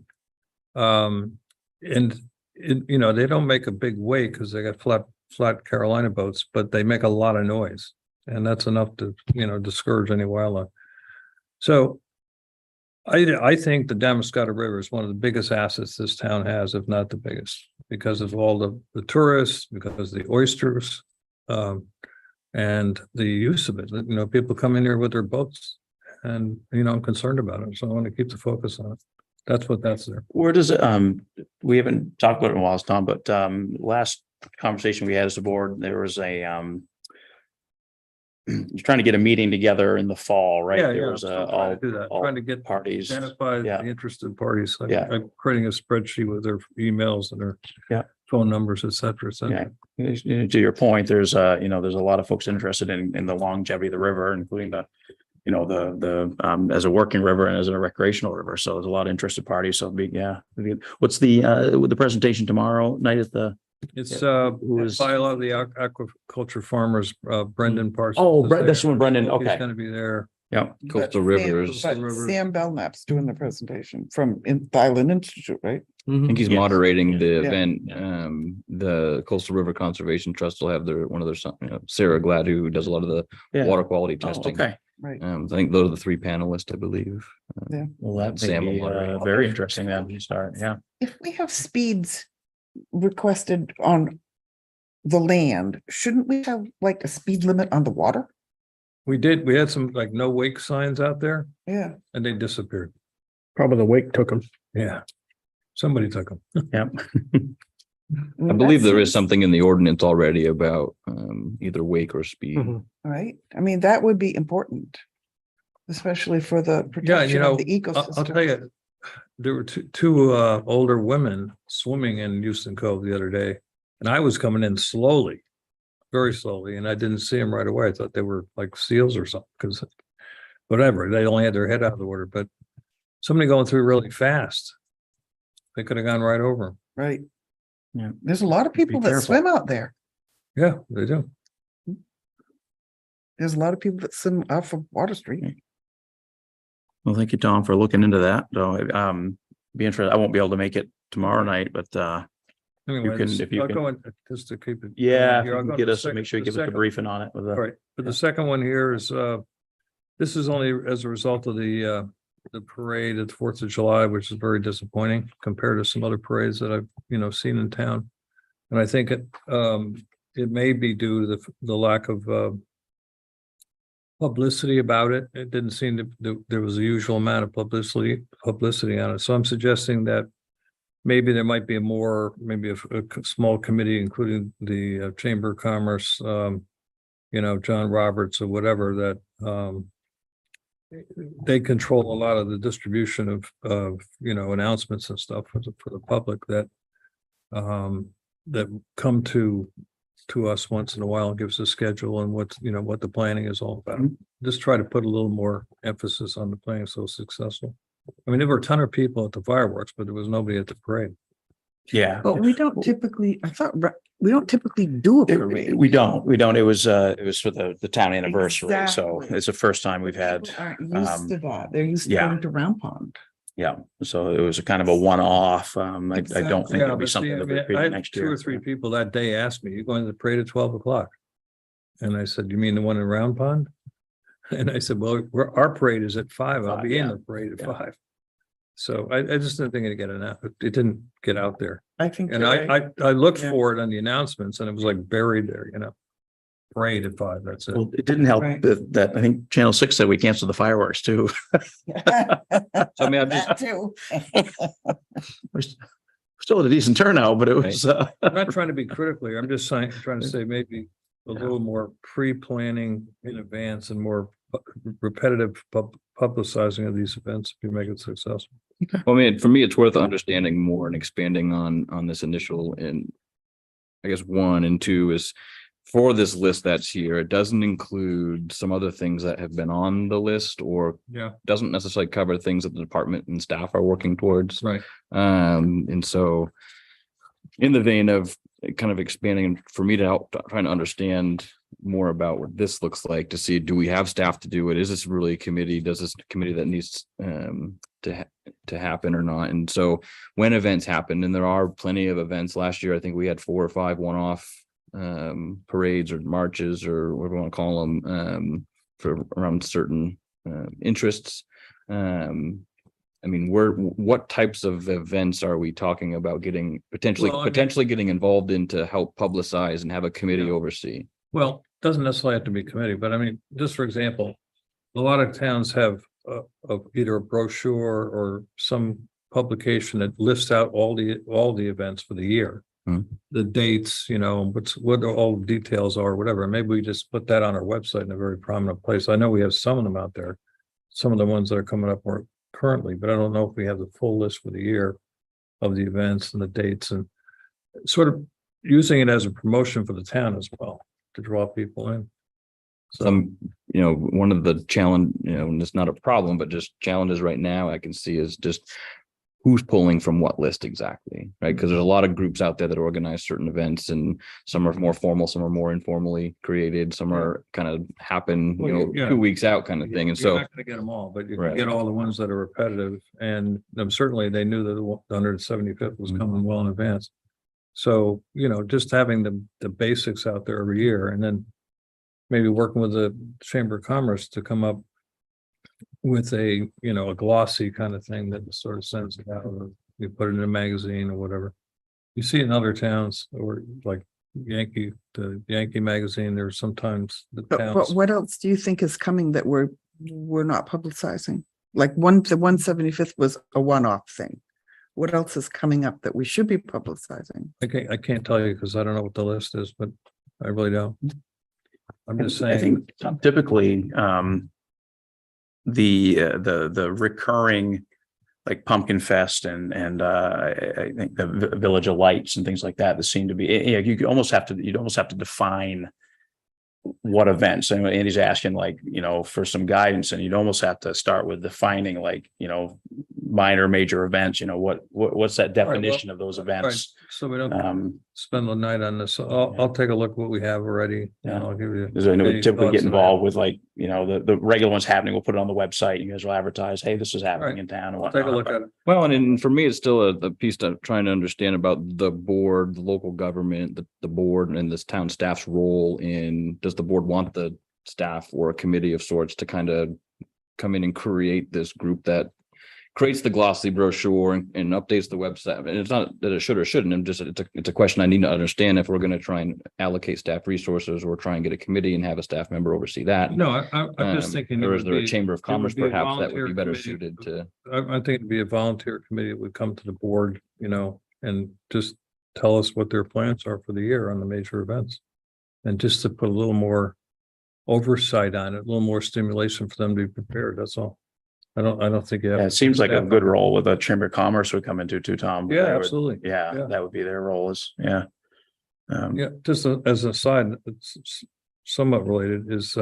They don't make a big wake because they got flat Carolina boats, but they make a lot of noise, and that's enough to discourage any wildlife. So I think the Damariscotta River is one of the biggest assets this town has, if not the biggest, because of all the tourists, because of the oysters, and the use of it. People come in here with their boats, and I'm concerned about it, so I want to keep the focus on it. That's there. Where does it, we haven't talked about it in a while, Tom, but last conversation we had as a board, there was you're trying to get a meeting together in the fall, right? There was trying to do that. Trying to get parties. Identify Yeah. the interested parties. Yeah. I'm creating a spreadsheet with their emails and their phone numbers, et cetera, et cetera. Yeah. To your point, there's there's a lot of folks interested in the longevity of the river, including the as a working river and as a recreational river. So there's a lot of interested parties. So what's the presentation tomorrow night at the? It's by a lot of the aquaculture farmers, Brendan Parsons. Oh, is that's there. when Brendan. He's Okay. going to be there. Yeah. Coastal But Rivers. Sam, but Sam Belknap's doing the presentation from the Island Institute, right? I think he's Yes. moderating the Yeah. event. Yeah. The Coastal River Conservation Trust will have one of their Sarah Glad, who does a lot of the water quality Oh, testing. okay. Right. I think those are the 3 panelists, I believe. Well, that Sam may will be moderate. very interesting then to start. Yeah. If we have speeds requested on the land, shouldn't we have like a speed limit on the water? We had some like no wake signs out there Yeah. and they disappeared. Probably the wake took them. Yeah. Somebody took them. Yeah. I believe there is something in the ordinance already about either wake or speed. Mhm. Right? I mean, that would be important, especially for the protection of the ecosystem. I'll tell you, there were two older women swimming in Houston Cove the other day, and I was coming in slowly very slowly, and I didn't see them right away. I thought they were like seals or something, because whatever, they only had their head out of the water, but somebody going through really fast, they could have gone right over 'em. Right. Yeah. There's a lot of people that careful. swim out there. Yeah, they do. There's a lot of people that swim out from Water Street. Well, thank you, Tom, for looking into that. So, be interested. I won't be able to make it tomorrow night, but, Anyway, can- this- if you I'll can- go in, just to keep it. yeah, if here, you I'll can go get to the us, second- make sure you the give us a second- briefing on it with All the, right, but the second one here is, this is only as a result of the parade at the 4th of July, which is very disappointing compared to some other parades that I've, seen in town. And I think it may be due to the lack of publicity about it. It didn't seem there was the usual amount of publicity on it. So I'm suggesting that maybe there might be maybe a small committee, including the Chamber of Commerce, John Roberts or whatever, that they control a lot of the distribution of announcements and stuff for the public that come to us once in a while and gives a schedule and what the planning is all about. Just try to put a little more emphasis on the planning so successful. I mean, there were a ton of people at the fireworks, but there was nobody at the parade. yeah. But we don't typically, we don't typically do a parade. We don't. It was for the town anniversary. So Exactly. it's the first time we've had, People aren't used to that. They're used to yeah. going to Round Pond. yeah. So it was a kind of a one-off. I don't Exactly. think Yeah, it'll be but see, something I that we mean, I repeat had next 2 year. or 3 people that day asked me, "You going to the parade at 12 o'clock?" And I said, "You mean the one in Round Pond?" And I said, "Well, our parade is at 5. I'll be in yeah. the parade at Yeah. 5." So I just didn't think it'd get enough. It didn't get out there. I think. And you're right. I looked Yeah. for it on the announcements and it was like buried there, parade at 5, that's it. Well, it didn't help Right. that I think Channel 6 said we canceled the fireworks too. So I mean, I'm just, That too. We're still at a decent turnout, but it was, I'm not trying to be critical here. I'm just trying to say maybe a little more pre-planning in advance and more repetitive publicizing of these events if you make it successful. I mean, for me, it's worth understanding more and expanding on this initial, and I guess 1 and 2 is for this list that's here, it doesn't include some other things that have been on the list or Yeah. doesn't necessarily cover things that the department and staff are working towards. Right. And so in the vein of kind of expanding for me to help trying to understand more about what this looks like, to see, do we have staff to do it? Is this really a committee? Does this committee that needs to happen or not? And so when events happen, and there are plenty of events, last year I think we had 4 or 5 one-off parades or marches or whatever you want to call them, for around certain interests. I mean, what types of events are we talking about getting potentially Well, I mean- getting involved in to help publicize and have a committee oversee? Well, doesn't necessarily have to be committee, but I mean, just for example, a lot of towns have either a brochure or some publication that lists out all the events for the year. Hmm. The dates, what all the details are, whatever. Maybe we just put that on our website in a very prominent place. I know we have some of them out there, some of the ones that are coming up more currently, but I don't know if we have the full list for the year of the events and the dates, and sort of using it as a promotion for the town as well to draw people in. Some, one of the challenge, and it's not a problem, but just challenges right now I can see is just who's pulling from what list exactly, right? Because there's a lot of groups out there that organize certain events, and some are more formal, some are more informally created, some are kind of happen, Well, yeah. 2 weeks out kind of thing. And You're so, not gonna get them all, but you can Right. get all the ones that are repetitive, and certainly they knew that the 175th was coming well in advance. So, just having the basics out there every year, and then maybe working with the Chamber of Commerce to come up with a glossy kind of thing that sort of sends it out, or you put it in a magazine or whatever. You see in other towns, or like the Yankee magazine, there's sometimes the But towns. what else do you think is coming that we're not publicizing? Like the 175th was a one-off thing. What else is coming up that we should be publicizing? I can't tell you because I don't know what the list is, but I really don't. I'm just I saying, think typically, the recurring like Pumpkin Fest and I think the Village of Lights and things like that seem to be, you'd almost have to define what events, and Andy's asking like, for some guidance, and you'd almost have to start with defining like, minor, major events, what's that definition of those events? So we don't Um, spend the night on this. I'll take a look at what we have already. Yeah. And I'll give you. because I know we any typically thoughts get that I involved have. with like, the regular ones happening, we'll put it on the website, you guys will advertise, hey, this is happening Right. in town and I'll take a whatnot. look at it. Well, and for me, it's still a piece to trying to understand about the board, the local government, the board and this town staff's role in, does the board want the staff or a committee of sorts to kind of come in and create this group that creates the glossy brochure and updates the website? And it's not that it should or shouldn't. It's a question I need to understand if we're going to try and allocate staff resources or try and get a committee and have a staff member oversee that. No, I'm just thinking. it Or is would there a be- chamber of would commerce be a perhaps that would volunteer be better committee. suited to? I think it'd be a volunteer committee that would come to the board, and just tell us what their plans are for the year on the major events. And just to put a little more oversight on it, a little more stimulation for them to be prepared. That's all. I don't think you have. Yeah, it seems like a good role with a Chamber of Commerce would come into too, Tom. Yeah, They would- absolutely. Yeah, Yeah. that would be their role is, yeah. Yeah, just as a side, it's somewhat related is,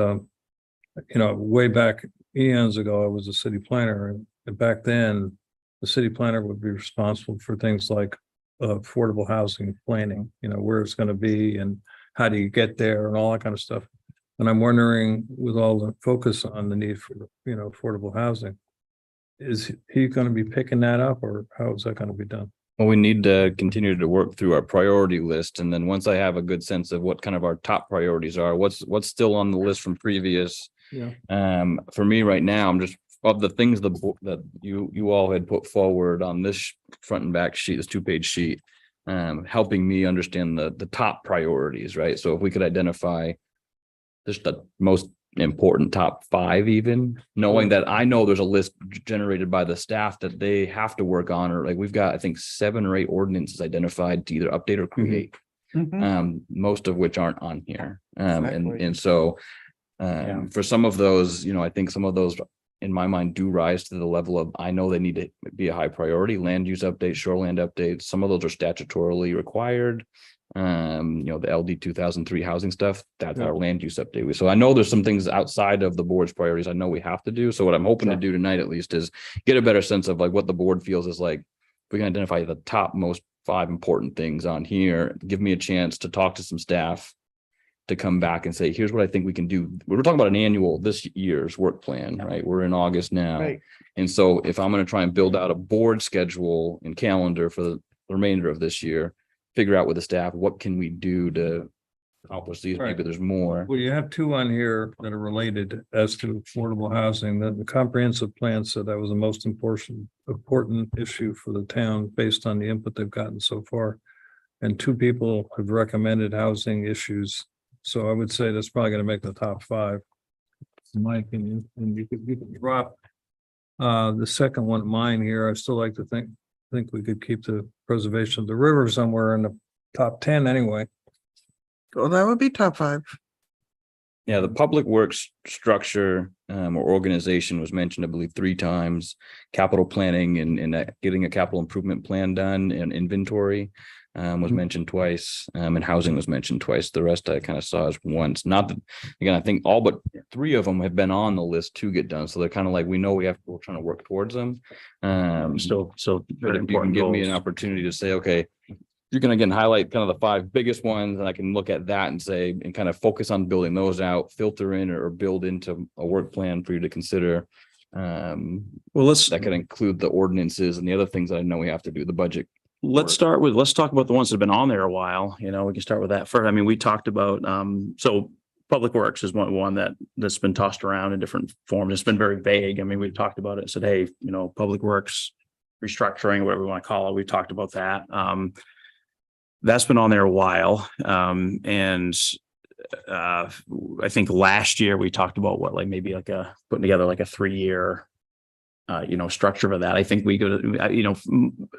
way back eons ago, I was a city planner, and back then the city planner would be responsible for things like affordable housing planning, where it's going to be and how do you get there and all that kind of stuff. And I'm wondering, with all the focus on the need for, affordable housing, is he going to be picking that up, or how is that going to be done? Well, we need to continue to work through our priority list. And then once I have a good sense of what kind of our top priorities are, what's still on the list from previous. Yeah. For me right now, I'm just, of the things that you all had put forward on this front and back sheet, this 2-page sheet, helping me understand the top priorities, right? So if we could identify just the most important top 5, even knowing that I know there's a list generated by the staff that they have to work on, or like we've got, I think 7 or 8 ordinances identified to either update or create, most of which aren't on here. Exactly. And so Yeah. for some of those, I think some of those in my mind do rise to the level of, I know they need to be a high priority. Land use updates, shoreland updates, some of those are statutorily required. The LD 2003 housing stuff, that's our land use update. So I know there's some things outside of the board's priorities I know we have to do. So what I'm hoping to do tonight at least is get a better sense of like what the board feels is like. We can identify the top most 5 important things on here, give me a chance to talk to some staff to come back and say, here's what I think we can do. We're talking about this year's work plan, right? We're in August now. Right. And so if I'm going to try and build out a board schedule and calendar for the remainder of this year, figure out with the staff, what can we do to accomplish these? Right. Maybe there's more. Well, you have 2 on here that are related as to affordable housing. The comprehensive plan said that was the most important issue for the town based on the input they've gotten so far. And 2 people have recommended housing issues. So I would say that's probably going to make the top 5, in my opinion. And you could drop the second one, mine here. I still like to think we could keep the preservation of the river somewhere in the top 10 anyway. Well, that would be top 5. Yeah, the public works structure or organization was mentioned, I believe, 3 times. Capital planning and getting a capital improvement plan done and inventory was mentioned twice, and housing was mentioned twice. The rest I kind of saw as once. Not that, again, I think all but 3 of them have been on the list to get done. So they're kind of like, we know we're trying to work towards them. So But very if you can important give me goals. an opportunity to say, okay, you can again highlight kind of the 5 biggest ones, and I can look at that and say, and kind of focus on building those out, filter in or build into a work plan for you to consider. Well, let's That could include the ordinances and the other things that I know we have to do, the budget. let's talk about the ones that have been on there a while. We can start with that first. I mean, we talked about so Public Works is one that's been tossed around in different forms. It's been very vague. I mean, we talked about it and said, hey, Public Works restructuring, whatever we want to call it. We talked about that. That's been on there a while. And I think last year we talked about maybe putting together like a 3-year structure for that. I think we could,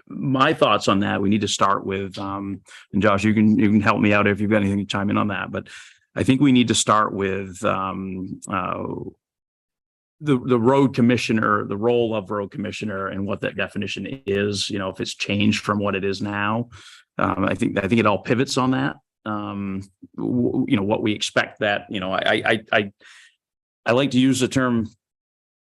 my thoughts on that, we need to start with, and Josh, you can help me out if you've got anything to chime in on that, but I think we need to start with, the road commissioner, the role of road commissioner and what that definition is, if it's changed from what it is now. I think it all pivots on that. what we expect that, I like to use the term,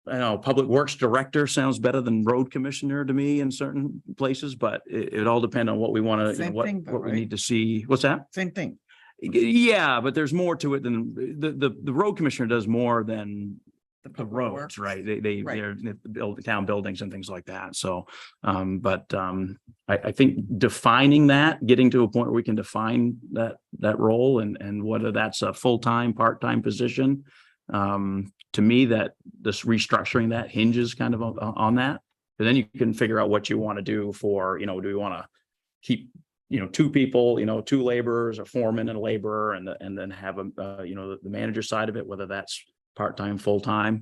I know, public works director sounds better than road commissioner to me in certain places, but it all depends on what we want to, Same what, thing though, what we right? need to see. What's that? Same thing. Yeah, but there's more to it than the road commissioner does more than the public roads, works. right? Right. They're build town buildings and things like that. So, I think defining that, getting to a point where we can define that role and whether that's a full-time, part-time position. To me, that this restructuring that hinges kind of on that. And then you can figure out what you want to do for, do we want to keep, two people, two laborers, a foreman and a laborer, and then have the manager side of it, whether that's part-time, full-time.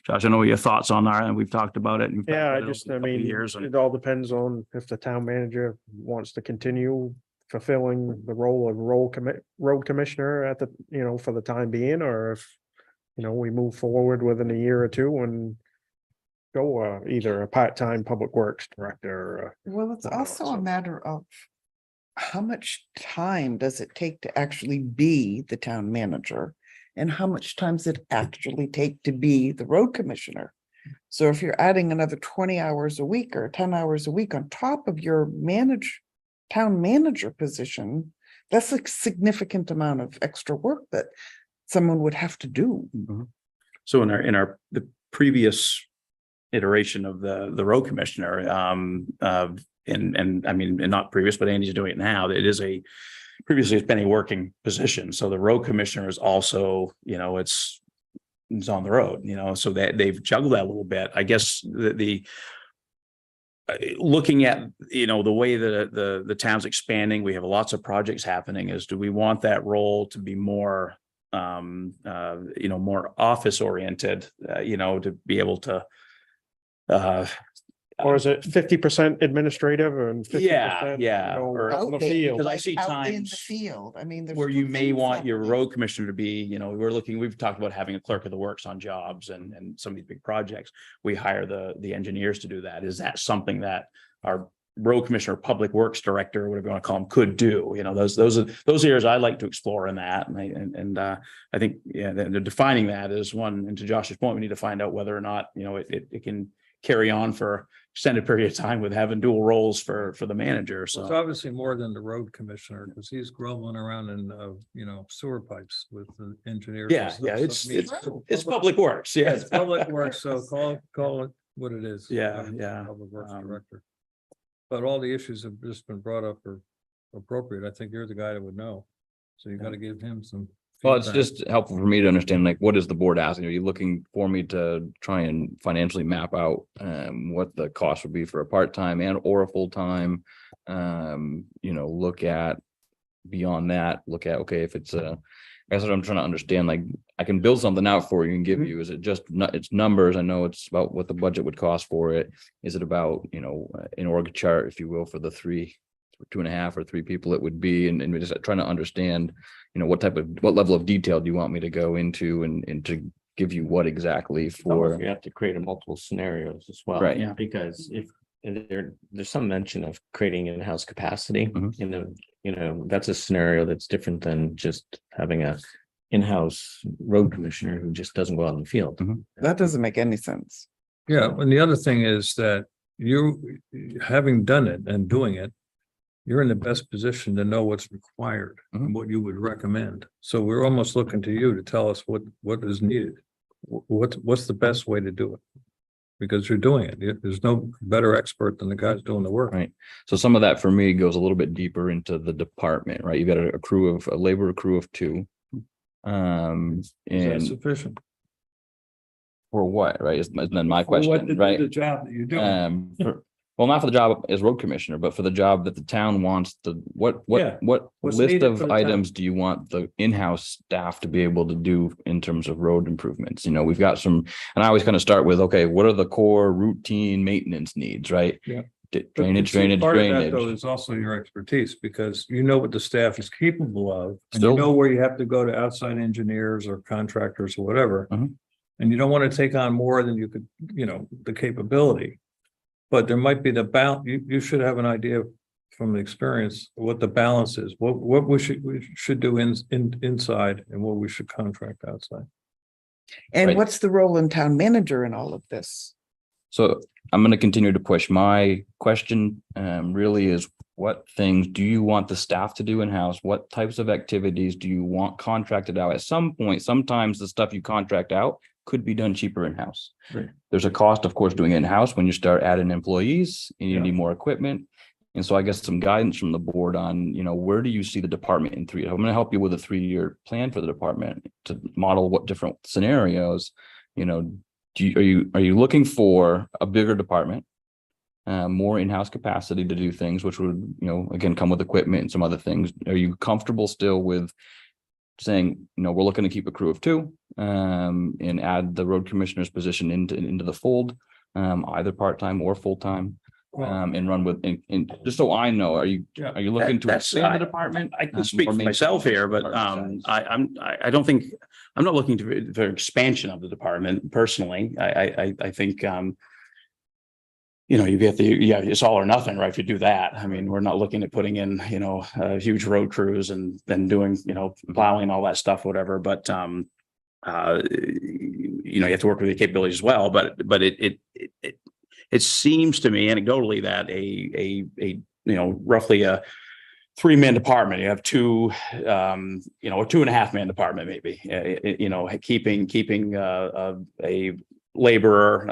Josh, I know what your thoughts on that, and we've talked about it. And we've talked Yeah, about it over a couple of years, and it all depends on if the town manager wants to continue fulfilling the role of road commissioner at the, for the time being, or if, we move forward within a year or two and go either a part-time public works director. Well, it's Wow, also so- a matter of how much time does it take to actually be the town manager? And how much time does it actually take to be the road commissioner? So if you're adding another 20 hours a week or 10 hours a week on top of your town manager position, that's a significant amount of extra work that someone would have to do. so the previous iteration of the road commissioner, and I mean, and not previous, but Andy's doing it now. Previously it's been a working position. So the road commissioner is also, it's on the road, so that they've juggled that a little bit. I guess the looking at, the way that the town's expanding, we have lots of projects happening, is do we want that role to be more, more office oriented, to be able to, Or is it 50% administrative and 50%? Yeah, or- Out in the Out there, field? Because I see out in the times field, I mean. there's where you two may things want your happening. road commissioner to be, we've talked about having a clerk of the works on jobs and some of these big projects. We hire the engineers to do that. Is that something that our road commissioner, public works director, whatever you want to call them, could do? Those are areas I like to explore in that. And I think, they're defining that as one, and to Josh's point, we need to find out whether or not, it can carry on for extended period of time with having dual roles for the manager. It's So, obviously more than the road commissioner, because he's grumbling around in, sewer pipes with the engineers. and yeah, stuff. yeah, So, I mean, it's public works. Yeah, Yeah. it's public works, so call it what it is. Yeah, yeah. Public Works Um, Director. But all the issues have just been brought up are appropriate. I think you're the guy that would know. So you gotta give him some. Well, it's feedback. just helpful for me to understand, like, what is the board asking? Are you looking for me to try and financially map out what the cost would be for a part-time and or a full-time? Look at beyond that, look at, okay, if it's that's what I'm trying to understand. Like, I can build something out for you and give you, is it just it's numbers? I know it's about what the budget would cost for it. Is it about, an org chart, if you will, for the 2.5 or 3 people it would be, and we're just trying to understand, what level of detail do you want me to go into and to give you what exactly for, You have to create multiple scenarios as well. Right. Yeah. Because if there's some mention of creating in-house capacity, Mhm. that's a scenario that's different than just having a in-house road commissioner who just doesn't go out in the field. That doesn't make any sense. Yeah, and the other thing is that having done it and doing it, you're in the best position to know what's required and what you would recommend. So we're almost looking to you to tell us what is needed. What's the best way to do it? Because you're doing it. There's no better expert than the guys doing the work. Right. So some of that for me goes a little bit deeper into the department, right? You've got a labor crew of 2. Is that And sufficient? for what, right? Is then my For what question, the- right? The job that you're doing. Well, not for the job as road commissioner, but for the job that the town wants to, what Yeah. What's list needed of for the town? items do you want the in-house staff to be able to do in terms of road improvements? We've got some, and I always kind of start with, okay, what are the core routine maintenance needs, right? Yeah. Drainage, But see, drainage, part of that, though, drainage. is also your expertise, because you know what the staff is capable of. And Still- you know where you have to go to outside engineers or contractors or whatever. Mhm. And you don't want to take on more than you could, the capability. But there might be you should have an idea from experience, what the balance is, what we should do inside and what we should contract outside. And Right. what's the role in town manager in all of this? So I'm going to continue to push. My question really is, what things do you want the staff to do in-house? What types of activities do you want contracted out? At some point, sometimes the stuff you contract out could be done cheaper in-house. Right. There's a cost, of course, doing it in-house when you start adding employees and you Yeah. need more equipment. And so I guess some guidance from the board on, where do you see the department in 3? I'm going to help you with a 3-year plan for the department to model what different scenarios, are you looking for a bigger department, more in-house capacity to do things, which would, again, come with equipment and some other things? Are you comfortable still with saying, we're looking to keep a crew of 2, and add the road commissioner's position into the fold, either part-time or full-time, and run with, and just so I know, are you looking to That's- expand the department? I can speak or for maintain myself here, but department size? I don't think, I'm not looking for expansion of the department personally. I think you get it's all or nothing, right? If you do that, I mean, we're not looking at putting in, huge road crews and then doing, plowing, all that stuff, whatever, but you have to work with the capabilities as well, but it seems to me anecdotally that a roughly a 3-man department, you have 2, or 2.5-man department, maybe, keeping a laborer,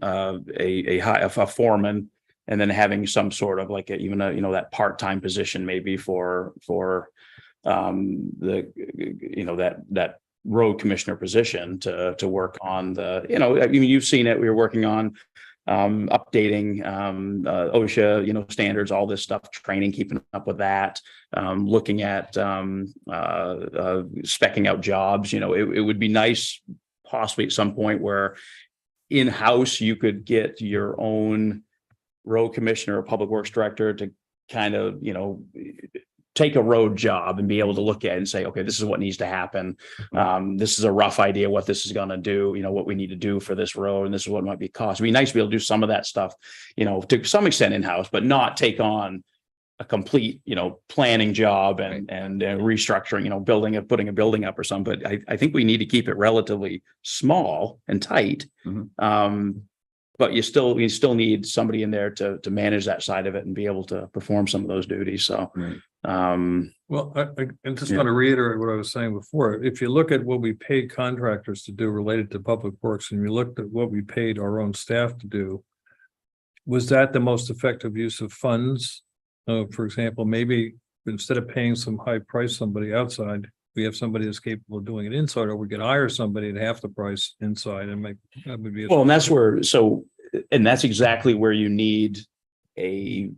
a foreman, and then having some sort of like that part-time position maybe for that road commissioner position to work on you've seen it. We were working on updating OSHA, standards, all this stuff, training, keeping up with that, looking at speccing out jobs. It would be nice possibly at some point where in-house you could get your own road commissioner or public works director to kind of, take a road job and be able to look at it and say, okay, this is what needs to happen. This is a rough idea what this is going to do, what we need to do for this road, and this is what it might be cost. It'd be nice to be able to do some of that stuff, to some extent in-house, but not take on a complete, planning job and restructuring, putting a building up or something. But I think we need to keep it relatively small and tight. But you still need somebody in there to manage that side of it and be able to perform some of those duties. So, Well, I just want to reiterate what I was saying before. If you look at what we paid contractors to do related to public works, and you looked at what we paid our own staff to do, was that the most effective use of funds? For example, maybe instead of paying some high price somebody outside, we have somebody that's capable of doing it inside, or we could hire somebody at half the price inside and make that would be. Well, and that's exactly where you need a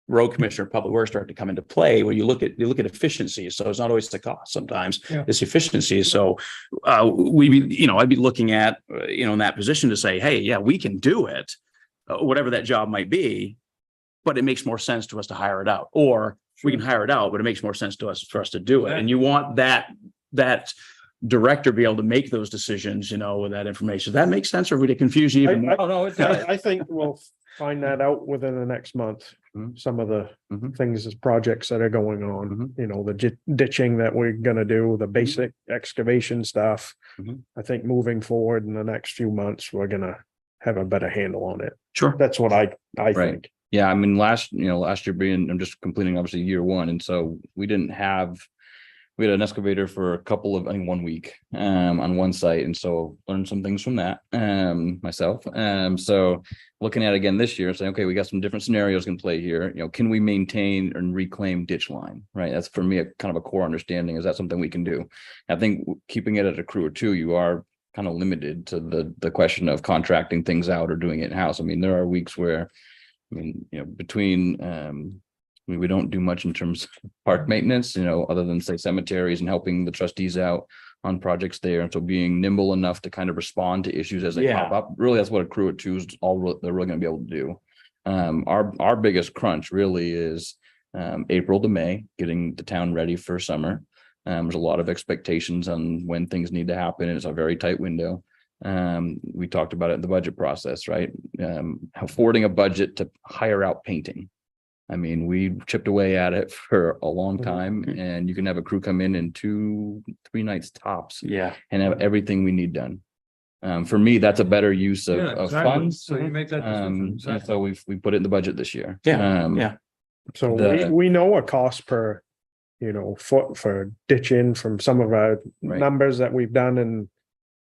road commissioner, public works director to come into play, where you look at efficiency. So it's not always the cost. Sometimes it's efficiency. So I'd be looking at, in that position to say, hey, yeah, we can do it, whatever that job might be, but it makes more sense to us to hire it out, or we can hire it out, but it makes more sense to us for us to do it. And you want that director be able to make those decisions, with that information. Does that make sense, or would it confuse you even more? No, I think we'll find that out within the next month. Some of the things as projects that are going on, the ditching that we're gonna do, the basic excavation stuff. I think moving forward in the next few months, we're gonna have a better handle on it. Sure. That's what I Right. think. Yeah, I mean, last year being, I'm just completing obviously year 1. And so we had an excavator for a couple of, 1 week, on one site. And so learned some things from that, myself. So looking at it again this year, saying, okay, we got some different scenarios in play here. Can we maintain and reclaim ditch line? Right. That's for me, a kind of a core understanding. Is that something we can do? I think keeping it at a crew or 2, you are kind of limited to the question of contracting things out or doing it in house. I mean, there are weeks where, between, we don't do much in terms of park maintenance, other than say cemeteries and helping the trustees out on projects there. And so being nimble enough to kind of respond to issues as they pop up. Really, that's what a crew of 2 is they're really going to be able to do. Our biggest crunch really is April to May, getting the town ready for summer. There's a lot of expectations on when things need to happen. And it's a very tight window. We talked about it in the budget process, right? Affording a budget to hire out painting. I mean, we chipped away at it for a long Mhm. time, and you can have a crew come in 2-3 nights tops Yeah. and have everything we need done. For me, that's a better use of, Yeah, of exactly. funds. So you make that decision. And Exactly. so we put it in the budget this year. Yeah, Um, yeah. So The- we know a cost per, foot for ditching from some of our Right. numbers that we've done and,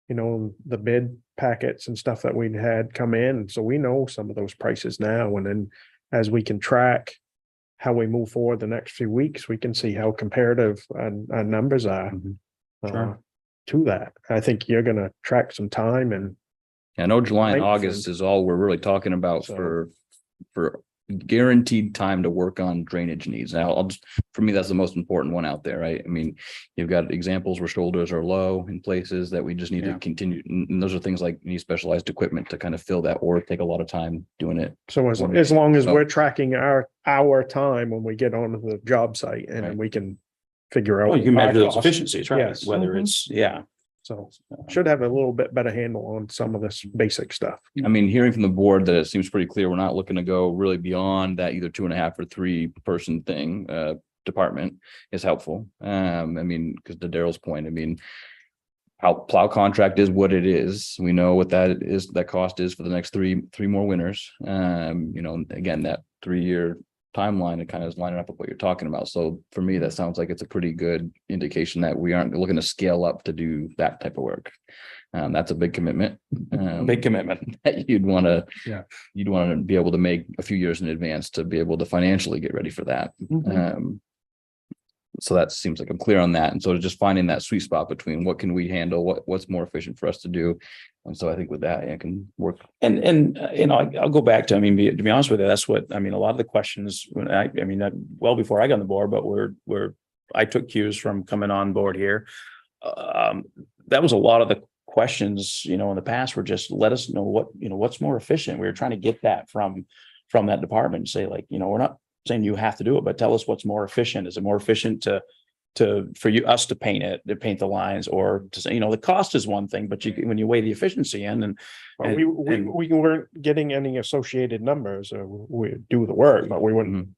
the bid packets and stuff that we'd had come in. So we know some of those prices now. And then as we can track how we move forward the next few weeks, we can see how comparative our numbers are Mhm. uh, to that. I think you're gonna track some time and I know July and Length August and- is all we're really talking about So- for guaranteed time to work on drainage needs. Now, for me, that's the most important one out there, right? I mean, you've got examples where shoulders are low in places that we just need to Yeah. continue. And those are things like you need specialized equipment to kind of fill that or take a lot of time doing it. so as long as So- we're tracking our time when we get onto the job site and then Right. we can figure out. Well, you can our measure those costs. efficiencies, right? Yes. Whether Mhm. it's, yeah. So should have a little bit better handle on some of this basic stuff. I mean, hearing from the board that it seems pretty clear, we're not looking to go really beyond that either 2.5 or 3 person thing, department is helpful. I mean, because to Daryl's point, I mean, plow contract is what it is. We know what that is, that cost is for the next three more winters. Again, that 3-year timeline, it kind of is lining up with what you're talking about. So for me, that sounds like it's a pretty good indication that we aren't looking to scale up to do that type of work. That's a big commitment. Big commitment. That you'd want to, Yeah. you'd want to be able to make a few years in advance to be able to financially get ready for that. So that seems like I'm clear on that. And so just finding that sweet spot between what can we handle, what's more efficient for us to do. And so I think with that, I can work. And I'll go back to, to be honest with you, that's what, a lot of the questions, when well before I got on the board, but I took cues from coming on board here. That was a lot of the questions, in the past were just let us know what's more efficient. We were trying to get that from that department and say like, we're not saying you have to do it, but tell us what's more efficient. Is it more efficient for us to paint the lines, or to say, the cost is one thing, but when you weigh the efficiency in But we weren't getting any associated numbers, or we do the work, but we wouldn't.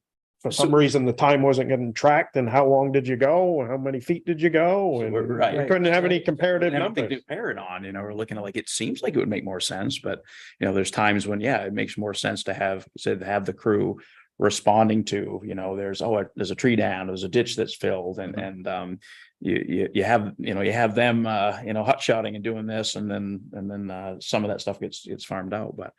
For some reason, the time wasn't getting tracked, and how long did you go, and how many feet did you go, and Right. we couldn't have any comparative everything numbers. to compare it on, we're looking at like, it seems like it would make more sense, but there's times when, it makes more sense to have the crew responding to, there's a tree down, there's a ditch that's filled, and you have them hot shotting and doing this, and then some of that stuff gets farmed out, but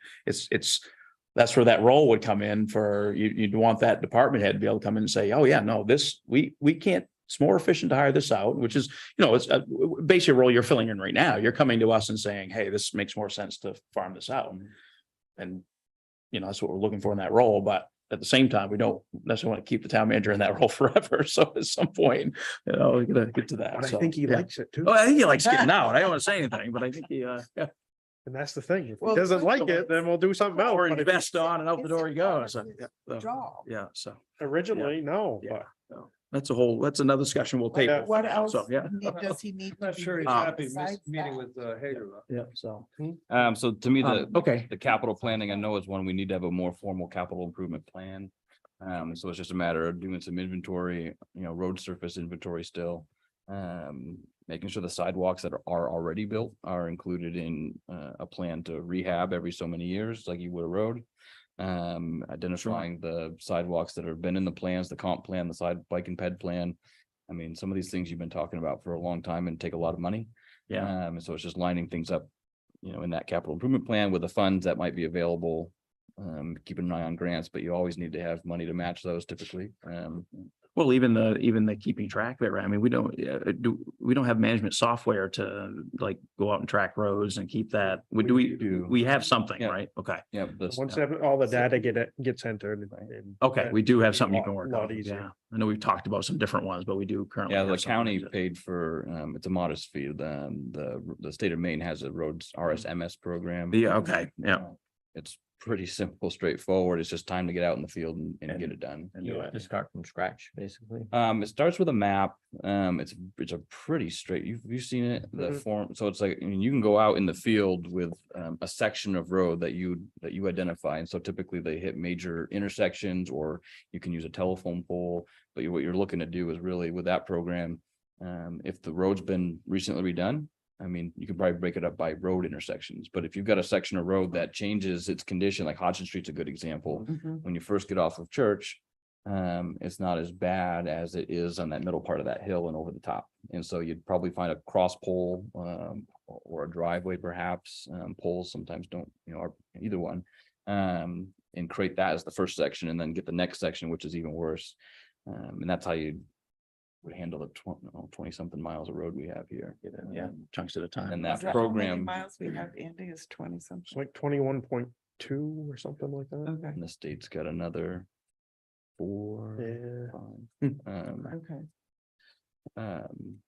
that's where that role would come in for you'd want that department head to be able to come in and say, oh yeah, no, this we can't, it's more efficient to hire this out, which is, it's a basic role you're filling in right now. You're coming to us and saying, hey, this makes more sense to farm this out. And that's what we're looking for in that role. But at the same time, we don't necessarily want to keep the town manager in that role forever. So at some point, we're gonna get to that. But I So, think he yeah. likes it too, Oh, I think he likes getting out. I don't want to say anything, but I think he, and that's the thing. If he Well, doesn't like it, then we'll do something else. or But his if- vest on and out the door he goes. So, Job. yeah, so Originally, no, Yeah. but that's another discussion we'll table. What else So, yeah. does he need? Not to sure be he's doing happy besides meeting that? with Hager. Yeah, so. So to me, Okay. the capital planning, I know is one we need to have a more formal capital improvement plan. So it's just a matter of doing some inventory, road surface inventory still. Making sure the sidewalks that are already built are included in a plan to rehab every so many years, like you would a road. Identifying the sidewalks that have been in the plans, the comp plan, the side bike and ped plan. Some of these things you've been talking about for a long time and take a lot of money. Yeah. And so it's just lining things up, in that capital improvement plan with the funds that might be available. Keeping an eye on grants, but you always need to have money to match those typically. Well, even the keeping track of it, right? we don't have management software to like go out and track roads and keep that. We have something, Yeah. right? Okay. Yeah. once all the data gets entered. and- Okay, we do have something you can work Lot on. easier. Yeah. I know we've talked about some different ones, but we do currently. Yeah, have the something county that- paid for, it's a modest fee. The state of Maine has a roads RSMS program. Yeah, okay, yeah. it's pretty simple, straightforward. It's just time to get out in the field and get it done. And you have to start from scratch, basically. It starts with a map. It's a pretty straight, you've seen it, the Mhm. form. So it's like, I mean, you can go out in the field with a section of road that you identify. And so typically they hit major intersections, or you can use a telephone pole. But what you're looking to do is really with that program, if the road's been recently redone, I mean, you could probably break it up by road intersections, but if you've got a section of road that changes its condition, like Hodgson Street's a good example. Mhm. When you first get off of Church, it's not as bad as it is on that middle part of that hill and over the top. And so you'd probably find a cross pole, or a driveway perhaps. Poles sometimes don't, are either one. And create that as the first section, and then get the next section, which is even worse. And that's how you would handle the 20 something miles of road we have here. Yeah, chunks at a time. And Is that that how many program miles we have, Andy, is 20 It's something. like 21.2 or something like that. Okay, in the state's got another 4. Yeah. 5. okay.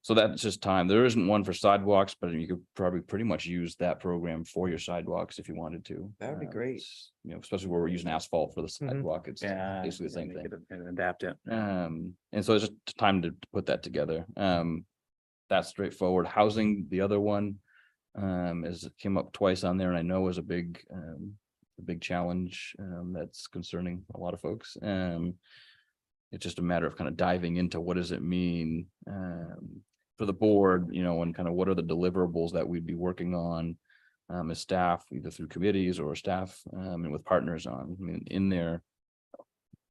So that's just time. There isn't one for sidewalks, but you could probably pretty much use that program for your sidewalks if you wanted to. That would be great. It's, especially where we're using asphalt for the Mhm. sidewalk, it's Yeah. basically the same make thing. it And adapt it. And so it's just time to put that together. That's straightforward. Housing, the other one, is came up twice on there, and I know is a big challenge, that's concerning a lot of folks. It's just a matter of kind of diving into what does it mean, for the board, and kind of what are the deliverables that we'd be working on, as staff, either through committees or staff, and with partners on. I mean, in there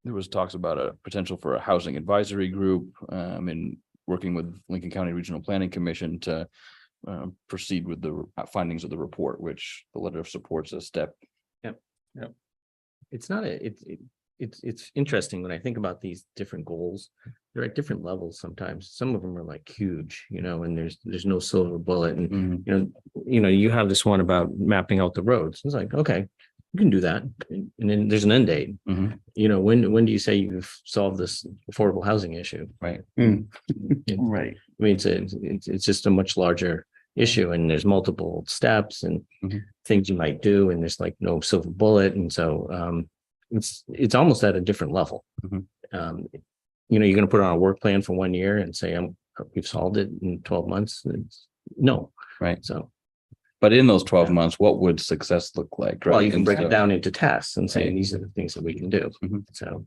was talks about a potential for a housing advisory group, and working with Lincoln County Regional Planning Commission to proceed with the findings of the report, which the letter of support's a step. It's not it's interesting when I think about these different goals. They're at different levels sometimes. Some of them are like huge, and there's no silver bullet. And you have this one about mapping out the roads. It's like, okay, you can do that. And then there's an end date. Mhm. When do you say you've solved this affordable housing issue? Right. Right. I mean, it's just a much larger issue, and there's multiple steps and Mhm. things you might do, and there's like no silver bullet. And so it's almost at a different level. Mhm. You're going to put on a work plan for 1 year and say, we've solved it in 12 months. No. Right. So, But in those 12 months, what would success look like? well, Right. you can And break so- it down into tasks and say, Right. these are the things that we can do. Mhm. So,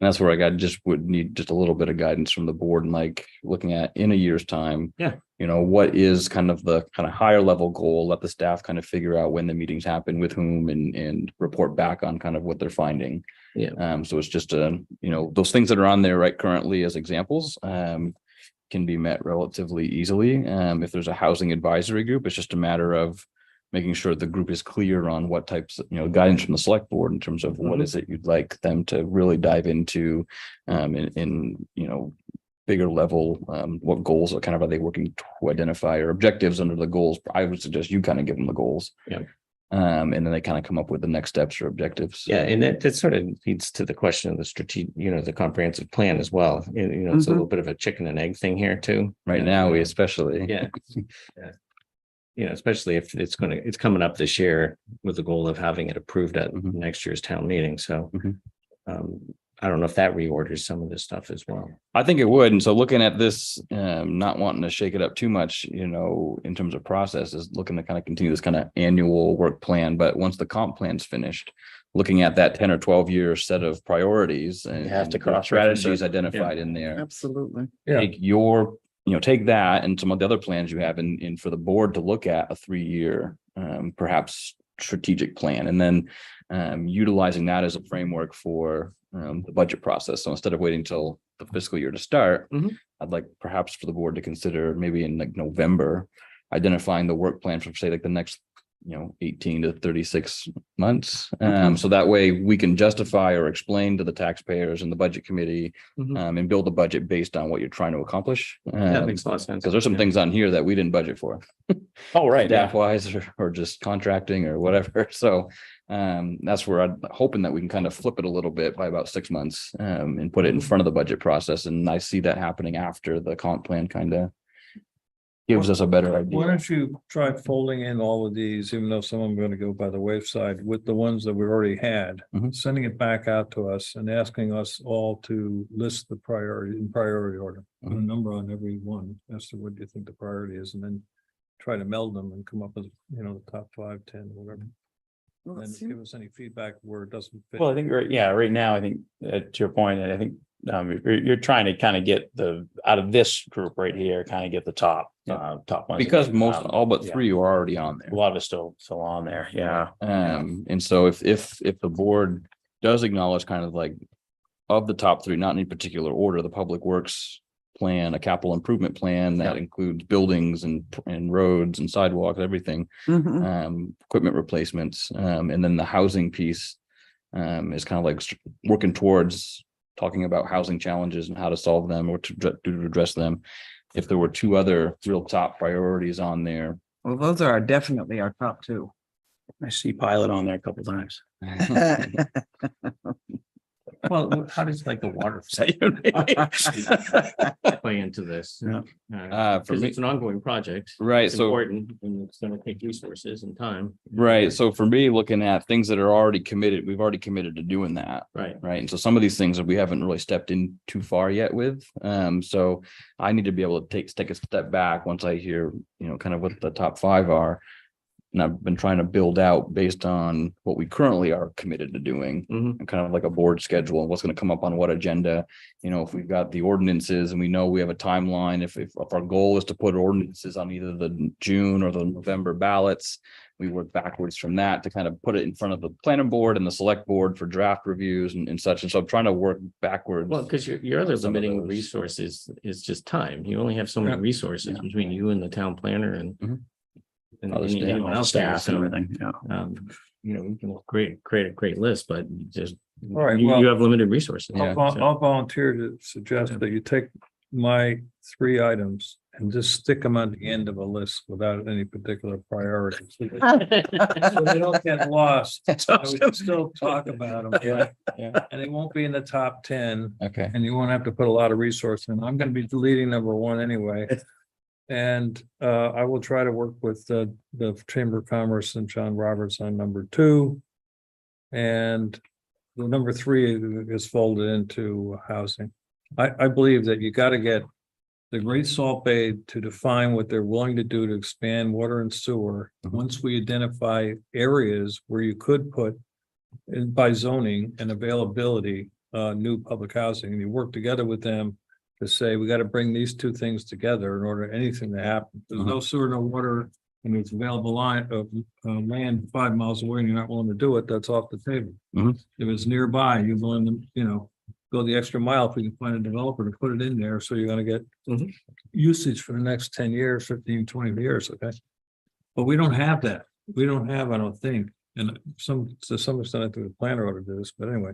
That's where just would need just a little bit of guidance from the board, and like looking at in a year's time. Yeah. What is kind of the kind of higher level goal? Let the staff kind of figure out when the meetings happen with whom, and report back on kind of what they're finding. Yeah. So it's just those things that are on there right currently as examples, can be met relatively easily. If there's a housing advisory group, it's just a matter of making sure the group is clear on what types, guidance from the select board in terms of what Mhm. is it you'd like them to really dive into, in bigger level, what goals are they working to identify, or objectives under the goals. I would suggest you kind of give them the goals. Yeah. And then they kind of come up with the next steps or objectives. yeah, and that sort of leads to the question of the strategic, the comprehensive plan as well. And, it's a Mhm. little bit of a chicken and egg thing here too. Right now, we especially. Yeah. Especially if it's coming up this year with the goal of having it approved at Mhm. next year's town meeting. So Mhm. I don't know if that reorders some of this stuff as well. I think it would. And so looking at this, not wanting to shake it up too much, in terms of process, is looking to kind of continue this kind of annual work plan. But once the comp plan's finished, looking at that 10 or 12 year set of priorities and You have to the cross-reference strategies it. identified in there. Absolutely. Yeah. Take that and some of the other plans you have in for the board to look at a 3 year, perhaps strategic plan, and then utilizing that as a framework for the budget process. So instead of waiting till the fiscal year to start, Mhm. I'd like perhaps for the board to consider maybe in like November, identifying the work plan for say like the next 18 to 36 months. So that way we can justify or explain to the taxpayers and the budget committee, Mhm. and build a budget based on what you're trying to accomplish. That makes a lot of sense. Because there's some Yeah. things on here that we didn't budget for. Oh, right. Staff wise or just contracting or whatever. So that's where I'm hoping that we can kind of flip it a little bit by about 6 months, and put it in front of the budget process. And I see that happening after the comp plan kind of gives us a better Why idea. don't you try folding in all of these, even though some of them are gonna go by the wayside, with the ones that we already had, Mhm. sending it back out to us and asking us all to list the priority in priority order. Put a number on every one as to what you think the priority is, and then try to meld them and come up with, the top 5, 10, whatever. Well, it And seems- give us any feedback where it doesn't fit. Well, I think, right now, I think, to your point, and I think, you're trying to kind of get out of this group right here, kind of get the top ones. Because most, Um, all but yeah. 3 are already on there. A lot of it's still on there, yeah. And so if the board does acknowledge kind of like of the top 3, not in any particular order, the public works plan, a capital improvement plan that includes buildings and roads and sidewalks, everything, Mhm. equipment replacements, and then the housing piece is kind of like working towards talking about housing challenges and how to solve them or to address them. If there were 2 other real top priorities on there, Well, those are definitely our top 2. I see pilot on there a couple times. Well, how does like the water Is that your play into this? Yeah. For Because me- it's an ongoing project. right, It's so. important and it's gonna take resources and time. Right. So for me, looking at things that are already committed, we've already committed to doing that. Right. Right. And so some of these things that we haven't really stepped in too far yet with. So I need to be able to take a step back once I hear, kind of what the top 5 are. And I've been trying to build out based on what we currently are committed to doing, Mhm. and kind of like a board schedule and what's going to come up on what agenda. If we've got the ordinances and we know we have a timeline, if our goal is to put ordinances on either the June or the November ballots, we work backwards from that to kind of put it in front of the planning board and the select board for draft reviews and such. And so I'm trying to work backwards. Well, because your other Some of limiting those. resources is just time. You only have so many Yeah. resources between you and the town planner and. Mhm. And Other staff. anyone else there, Staff and so, everything, yeah. we can create a great list, but you just. All right, You well- have limited resources. Yeah. So- I'll volunteer to suggest that you take my 3 items and just stick them on the end of a list without any particular priority. So they don't get lost. So we can still talk about them. Yeah. And it won't be in the top 10, Okay. and you won't have to put a lot of resource in. I'm gonna be deleting number 1 anyway. And I will try to work with the Chamber of Commerce and John Roberts on number 2. And the number 3 is folded into housing. I believe that you got to get the Great Salt Bay to define what they're willing to do to expand water and sewer. Mhm. Once we identify areas where you could put by zoning and availability, new public housing, and you work together with them to say, we got to bring these 2 things together in order anything to happen. There's no sewer, no water, and it's available line of land 5 miles away, and you're not willing to do it, that's off the table. Mhm. If it's nearby, you're willing to, go the extra mile if we can find a developer to put it in there, so you're gonna get Mhm. usage for the next 10 years, 15, 20 years, okay? But we don't have that. We don't have, I don't think, and to some extent, I think the planner ought to do this, but anyway.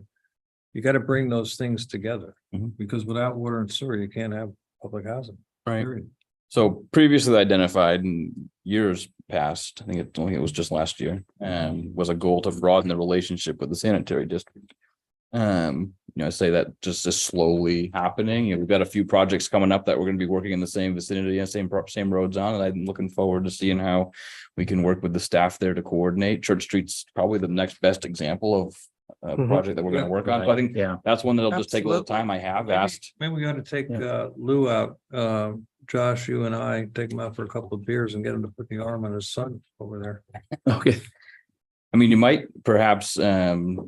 You got to bring those things together, Mhm. because without water and sewer, you can't have public housing. Right. period. So previously identified in years past, I think it was just last year, was a goal to broaden the relationship with the sanitary district. I say that just is slowly happening. We've got a few projects coming up that we're going to be working in the same vicinity and same roads on, and I'm looking forward to seeing how we can work with the staff there to coordinate. Church Street's probably the next best example of a Mhm. project that we're going to work on. So I think Yeah. that's one that'll just take a little Absolutely. time. I have Maybe- asked. Maybe we ought to take Lou out, Josh, you and I, take him out for a couple of beers and get him to put the arm on his son over there. Okay. I mean, you might perhaps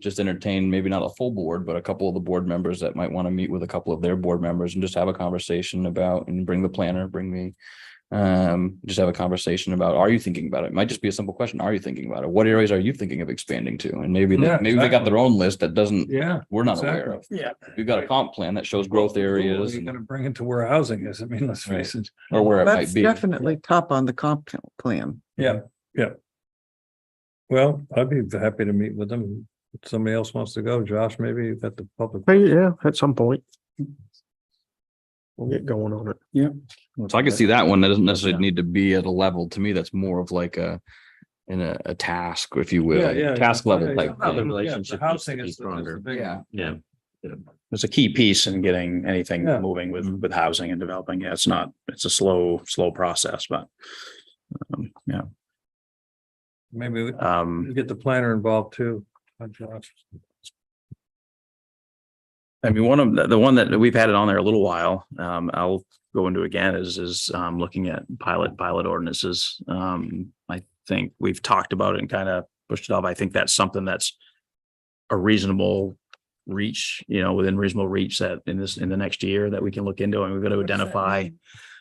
just entertain, maybe not a full board, but a couple of the board members that might want to meet with a couple of their board members and just have a conversation about, and bring the planner, bring me. Just have a conversation about, are you thinking about it? It might just be a simple question. Are you thinking about it? What areas are you thinking of expanding to? And maybe Yeah, maybe they got exactly. their own list that doesn't, Yeah. we're not aware of. Yeah. We've got a comp plan that shows growth areas You're and- gonna bring it to where housing is. I mean, let's face it. or where it That's might be. definitely top on the comp plan. Yeah. Well, I'd be happy to meet with them. If somebody else wants to go, Josh, maybe you've got the public. Hey, yeah, at some point. We'll get going on it. So I can see that one. That doesn't necessarily need to be at a level. To me, that's more of like a task, if you will, Yeah, yeah, task yeah. level Yeah, type yeah. The thing. relationship The needs to housing be is the stronger. big one. Yeah. Yeah. It's a key piece in getting anything Yeah. moving with housing and developing. Yeah, it's a slow process, but yeah. Maybe we Um, get the planner involved too. Josh. I mean, one of the one that we've had it on there a little while, I'll go into again is looking at pilot ordinances. I think we've talked about it and kind of pushed it off. I think that's something that's a reasonable reach, within reasonable reach that in the next year that we can look into, and we've got to identify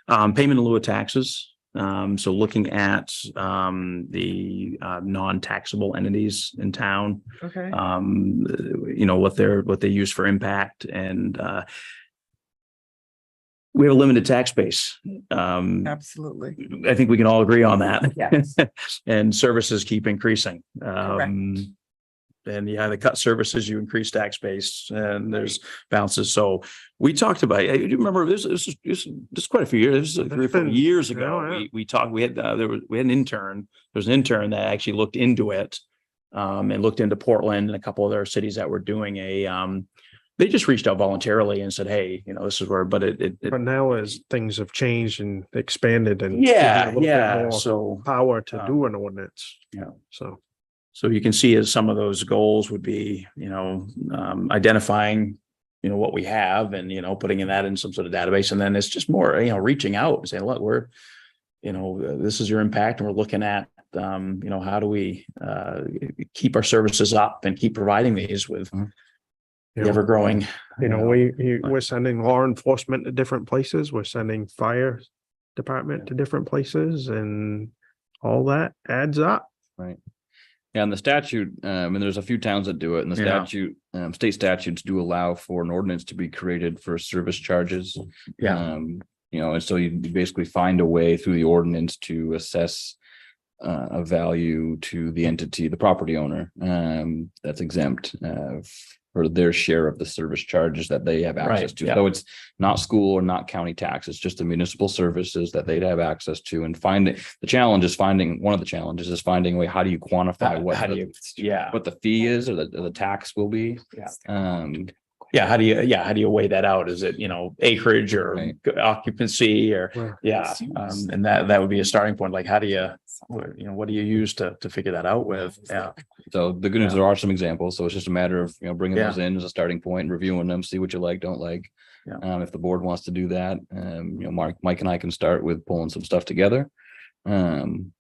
payment in lieu of taxes. So looking at the non-taxable entities in town, Okay. what they use for impact, and we have a limited tax base. Absolutely. I think we can all agree on that. Yes. And services keep increasing. And you either cut services, you increase tax base, and there's balances. So we talked about, do you remember this is quite a few years, this is 3 or 4 years ago. Yeah, yeah. We talked, we had an intern, there's an intern that actually looked into it. And looked into Portland and a couple of other cities that were doing they just reached out voluntarily and said, hey, this is where, but But now as things have changed and expanded and. yeah, given a little bit yeah. more So, Power to do an ordinance. yeah. So, you can see as some of those goals would be, identifying, what we have and, putting that in some sort of database. And then it's just more, reaching out and saying, look, we're, this is your impact, and we're looking at, how do we keep our services up and keep providing these with the ever growing. we're sending law enforcement to different places. We're sending fire department to different places, and all that adds up. Right. Yeah, and the statute, and there's a few towns that do it, and the Yeah. statute, state statutes do allow for an ordinance to be created for service charges. Yeah. And so you basically find a way through the ordinance to assess a value to the entity, the property owner, that's exempt for their share of the service charges that they have access Right, to. yeah. So it's not school or not county tax, it's just the municipal services that they'd have access to, and one of the challenges is finding a way, how do you quantify how do you, what the fee is, or the tax will be. how do you weigh that out? Is it, acreage or Right. occupancy or, Well, and that would be a starting point. Like, how do you, what do you use to figure that out with? Yeah. So the good news, there are some examples, so it's just a matter of, bringing Yeah. those in as a starting point and reviewing them, see what you like, don't like. Yeah. If the board wants to do that, Mike and I can start with pulling some stuff together. I don't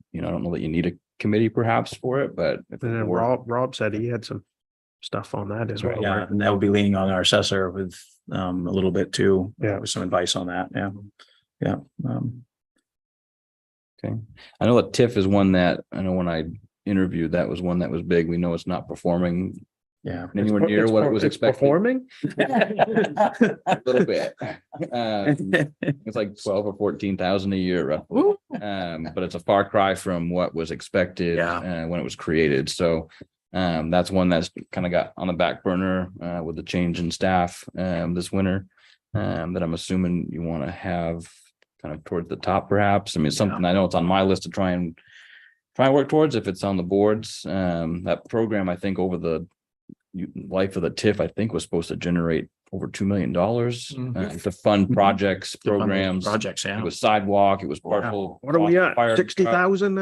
know that you need a committee perhaps for it, but if the And then board- Rob said he had some stuff on that as well. Yeah, right? and that would be leaning on our assessor with a little bit too. Yeah. With some advice on that. Yeah. Yeah. I know that TIF is one that, I know when I interviewed, that was one that was big. We know it's not performing Yeah. anywhere near what it was It's expected. Performing? A little bit. It's like 12 or 14,000 a year roughly. But it's a far cry from what was expected when it was created. So that's one that's kind of got on the back burner with the change in staff this winter that I'm assuming you want to have kind of towards the top perhaps. I mean, it's something I know it's on my list to try and work towards if it's on the boards. That program, I think over the life of the TIF, I think was supposed to generate over $2 million to fund projects, programs. Projects, yeah. It was sidewalk, it was partial. What are we at? fire truck, 60,000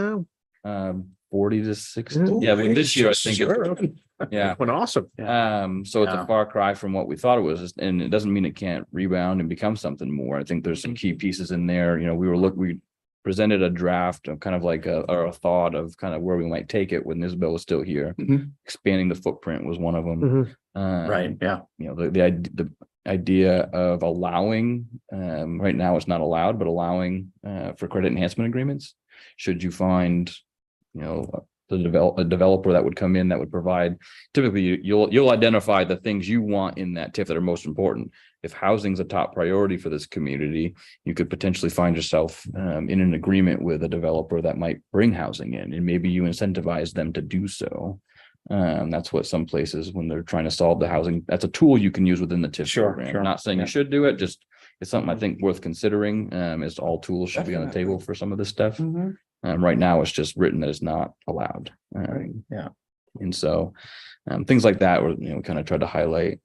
now? 40 to 60. Ooh, Yeah, but this year I think sure. it's, yeah. Went awesome. So it's Yeah. a far cry from what we thought it was, and it doesn't mean it can't rebound and become something more. I think there's some key pieces in there. We presented a draft of kind of like a thought of kind of where we might take it when Isabel was still here. Mhm. Expanding the footprint was one of them. Mhm. Right. Yeah. The idea of allowing, right now it's not allowed, but allowing for credit enhancement agreements. Should you find, a developer that would come in that would provide, typically you'll identify the things you want in that TIF that are most important. If housing's a top priority for this community, you could potentially find yourself in an agreement with a developer that might bring housing in, and maybe you incentivize them to do so. That's what some places, when they're trying to solve the housing, that's a tool you can use within the TIF Sure, program. sure. Not saying Yeah. you should do it, just it's something I think worth considering. Is all tools should be on the table for some of this stuff. Mhm. Right now, it's just written that it's not allowed. Yeah. And so things like that, were kind of tried to highlight.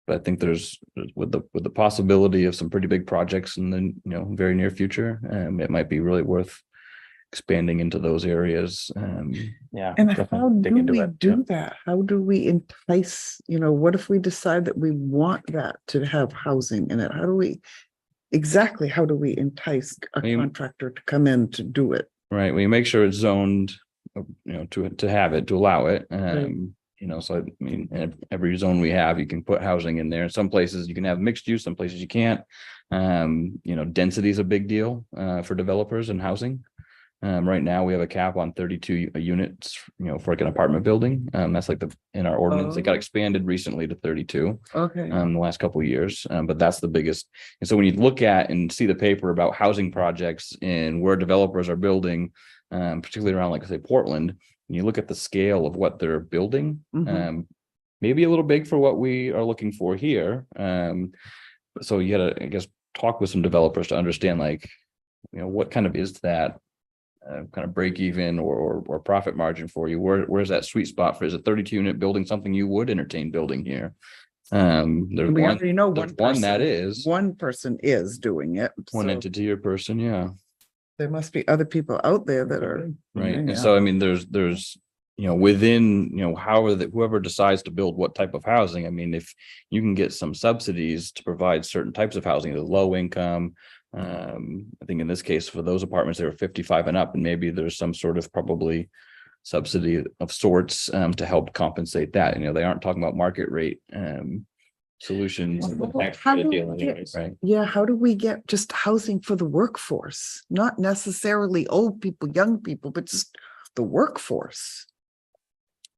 But I think there's with the possibility of some pretty big projects in the very near future, it might be really worth expanding into those areas. Yeah. And definitely how dig do into we it. do that? How do we entice, what if we decide that we want that to have housing in it? How do we entice a mean- contractor to come in to do it? Right, we make sure it's zoned, to have it, to allow it. So I mean, in every zone we have, you can put housing in there. Some places you can have mixed use, some places you can't. Density is a big deal for developers and housing. Right now we have a cap on 32 units, for like an apartment building. That's like in our ordinance, it got Oh. expanded recently to 32. Okay. The last couple of years, but that's the biggest. And so when you look at and see the paper about housing projects and where developers are building, particularly around like say Portland, and you look at the scale of what they're building, Mhm. maybe a little big for what we are looking for here. So you gotta, I guess, talk with some developers to understand like, what kind of is that kind of break even or profit margin for you? Where's that sweet spot for, is a 32 unit building something you would entertain building here? There's We one, already know there's one one that person. is One person is doing it. one so entity or person, yeah, There must be other people out there that are. right. And Yeah. so I mean, there's within, whoever decides to build what type of housing, I mean, if you can get some subsidies to provide certain types of housing, the low income. I think in this case, for those apartments, they were 55 and up, and maybe there's some sort of probably subsidy of sorts to help compensate that. They aren't talking about market rate solutions. Well, how do we get- Right. Yeah, how do we get just housing for the workforce? Not necessarily old people, young people, but just the workforce.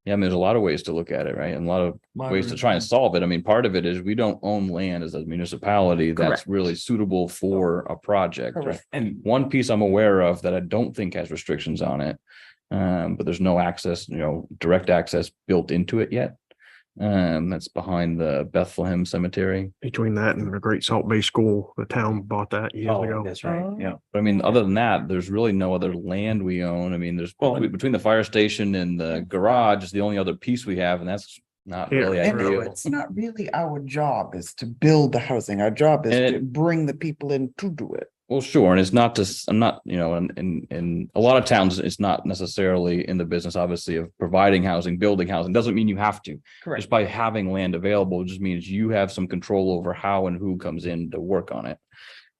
Yeah, I mean, there's a lot of ways to look at it, right? And a lot of ways to try and solve it. I mean, part of it is we don't own land as a municipality that's Correct. really suitable for a project. Right? Correct. And one piece I'm aware of that I don't think has restrictions on it, but there's no access, direct access built into it yet. That's behind the Bethlehem Cemetery. Between that and the Great Salt Bay School, the town bought that years Oh, ago. that's right. Yeah. But I mean, other than that, there's really no other land we own. I mean, there's between the fire station and the garage is the only other piece we have, and that's not Yeah. really And ideal. it's not really our job is to build the housing. Our job is And to bring the people in to do it. Well, sure, and it's not just, I'm not, in a lot of towns, it's not necessarily in the business, obviously, of providing housing, building housing, doesn't mean you have to. Just by having land available, it just means you have some control over how and who comes in to work on it.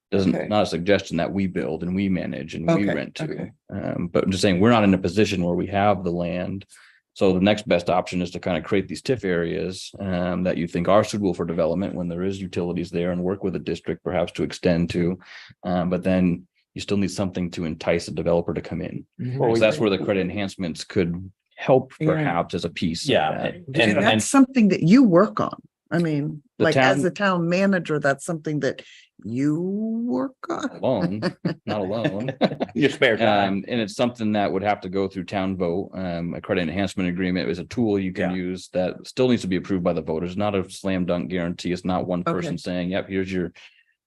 Doesn't, Okay. not a suggestion that we build and we manage and we Okay, rent to. okay. But I'm just saying, we're not in a position where we have the land. So the next best option is to kind of create these TIF areas that you think are suitable for development when there is utilities there, and work with a district perhaps to extend to. But then you still need something to entice a developer to come in. Well, So that's where the credit enhancements could help Yeah. perhaps as a piece. of Yeah, that. And that's something that you work on. I mean, The like as town- a town manager, that's something that you work on. Alone, not alone. Your spare time. And it's something that would have to go through town vote. A credit enhancement agreement is a tool you can Yeah. use that still needs to be approved by the voters, not a slam dunk guarantee. It's not one person Okay. saying, yep, here's your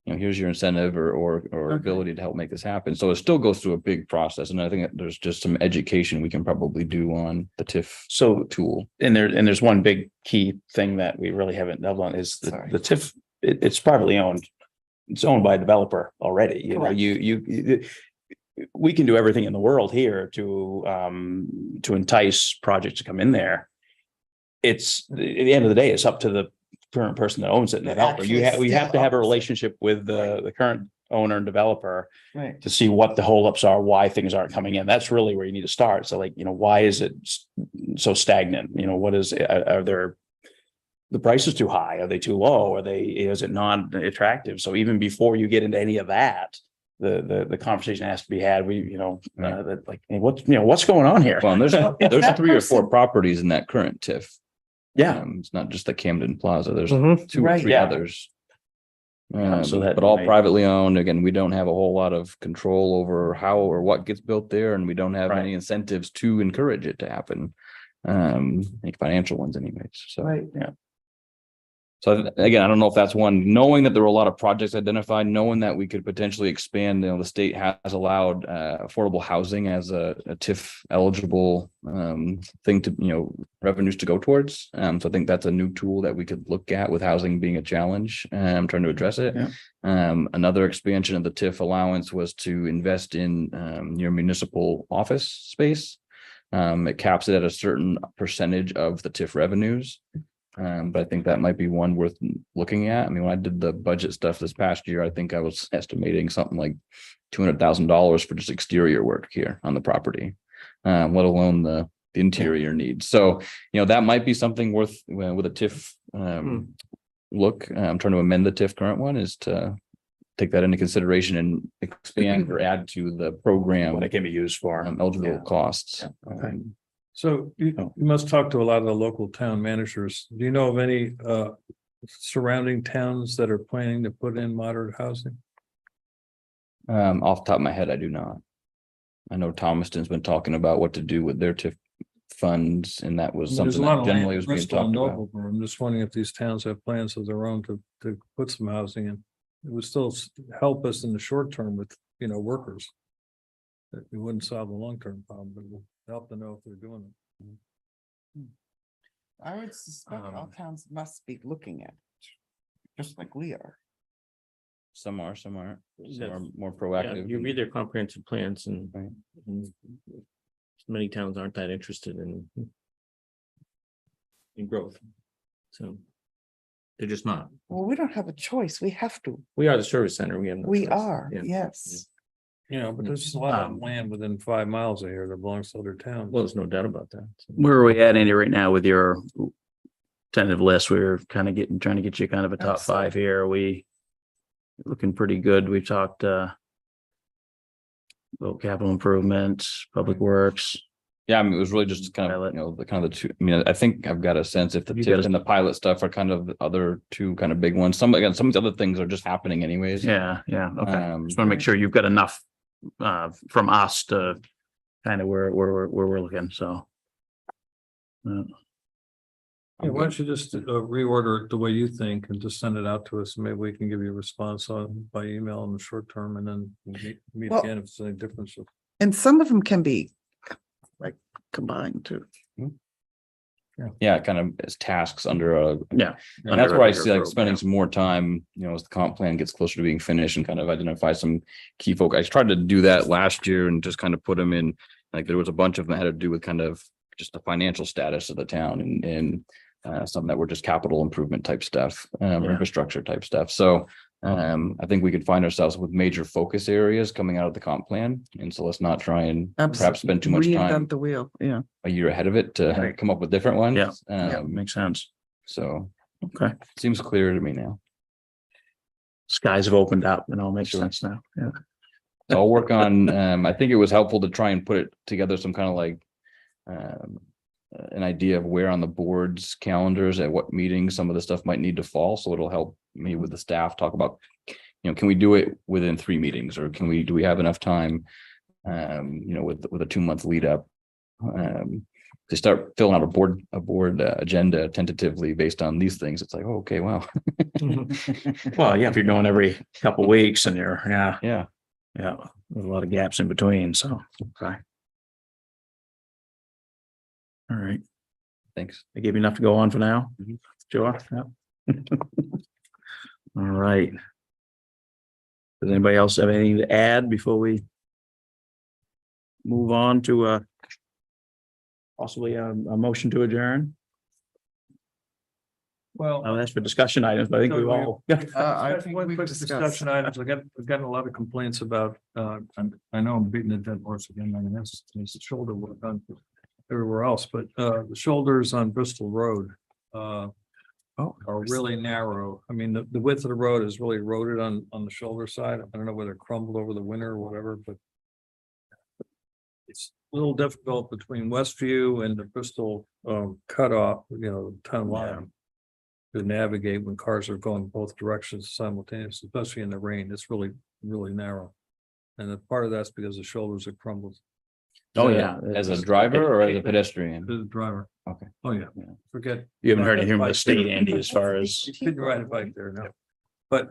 incentive or Okay. ability to help make this happen. So it still goes through a big process. And I think that there's just some education we can probably do on the TIF So, tool. and there's one big key thing that we really haven't delved on is Sorry. the TIF, it's privately owned. It's owned by a developer already, Correct. we can do everything in the world here to entice projects to come in there. It's, at the end of the day, it's up to the current person that owns it and the developer. We have to have a relationship with the current owner and developer Right. to see what the holdups are, why things aren't coming in. That's really where you need to start. So like, why is it so stagnant? What is, are there, the price is too high? Are they too low? Is it non-attractive? So even before you get into any of that, the conversation has to be had. That like, hey, what's going on here? Well, and there's that 3 or 4 person- properties in that current TIF. Yeah. It's not just the Camden Plaza. There's Mhm. 2 or Right. 3 Yeah. others. So that But all might- privately owned. Again, we don't have a whole lot of control over how or what gets built there, and we don't have Right. any incentives to encourage it to happen. Like financial ones anyways. So, Right. Yeah. So again, I don't know if that's one, knowing that there were a lot of projects identified, knowing that we could potentially expand, the state has allowed affordable housing as a TIF eligible thing to, revenues to go towards. So I think that's a new tool that we could look at with housing being a challenge, trying to address it. Another expansion of the TIF allowance was to invest in your municipal office space. It caps it at a certain percentage of the TIF revenues. But I think that might be one worth looking at. I mean, when I did the budget stuff this past year, I think I was estimating something like $200,000 for just exterior work here on the property, let alone the interior needs. So, that might be something worth with a TIF look. I'm trying to amend the TIF current one is to take that into consideration and expand or add to the program What it can be used for. eligible Yeah. costs. Okay. So you must talk to a lot of the local town managers. Do you know of any surrounding towns that are planning to put in moderate housing? Off the top of my head, I do not. I know Thomaston's been talking about what to do with their TIF funds, and that was There's a something lot that of generally land was in being Bristol and talked about. Noblesboro. I'm just wondering if these towns have plans of their own to put some housing in. It would still help us in the short term with, workers. It wouldn't solve the long-term problem, but it would help to know if they're doing it. I would suspect all towns must be looking at it, just like we are. Some are, some aren't. Some That's- are more Yeah, proactive. you read their comprehensive plans Right. and many towns aren't that interested in growth. So they're just not. Well, we don't have a choice. We have to. We are the service center. We have. no We choice. are, Yeah. yes. But there's a lot of land within 5 miles of here that belongs to other towns. Well, there's no doubt about that. So- Where are we at, Andy, right now with your tentative list? We're kind of trying to get you kind of a top five here. Are we looking pretty good? We've talked about capital improvements, public works. Yeah, I mean, it was really just kind of, Pilot. the kind of the two, I mean, I think I've got a sense if the You got TIF a- and the pilot stuff are kind of the other two kind of big ones. Some of the other things are just happening anyways. Yeah, okay. Just Um, want to make sure you've got enough from us to kind of where we're looking, so. Yeah, why don't you just reorder it the way you think and just send it out to us, and maybe we can give you a response on by email in the short term, and then we'll meet Well- again if there's any difference. And some of them can be like combined too. Yeah, kind of as tasks under a. Yeah. And that's where I see like Under- spending some more time, as the comp plan gets closer to being finished and kind of identify some key folk. I tried to do that last year and just kind of put them in, like there was a bunch of them that had to do with kind of just the financial status of the town and some that were just capital improvement type stuff, infrastructure type stuff. So I think we could find ourselves with major focus areas coming out of the comp plan. And so let's not try and perhaps spend too much time Reinvent the wheel, yeah. a year ahead of it to Right. come up with different ones. Yeah, makes sense. So Okay. seems clear to me now. Skies have opened up and all makes Sure. sense now. Yeah. So I'll work on, I think it was helpful to try and put it together some kind of like an idea of where on the board's calendars at what meetings some of the stuff might need to fall. So it'll help me with the staff talk about, can we do it within 3 meetings or do we have enough time? With a 2-month lead up. To start filling out a board agenda tentatively based on these things. It's like, oh, okay, wow. Well, yeah, if you're going every couple of weeks and Yeah. yeah, there's a lot of gaps in between, so, okay. All right, Thanks. I gave you enough to go on for now, Mhm. Sure. Yeah. All right. Does anybody else have anything to add before we move on to possibly a motion to adjourn? Well. Oh, that's for discussion items, but I think we all. I think One we've quick discussed. discussion items. I've gotten a lot of complaints about, I know I'm beating the dead horse again, I mean, that's shoulder work done everywhere else, but the shoulders on Bristol Road are really narrow. I mean, the width of the road is really eroded on the shoulder side. I don't know whether it crumbled over the winter or whatever, but it's a little difficult between Westview and the Bristol cutoff, town line to navigate when cars are going both directions simultaneously, especially in the rain. It's really, really narrow. And a part of that's because the shoulders are crumbled. Oh, yeah. As a it's- driver or as a pedestrian? The driver. Okay. Oh, yeah. Yeah. Forget. You haven't heard anything from the state, Andy, as far as, You couldn't ride a bike there, no. But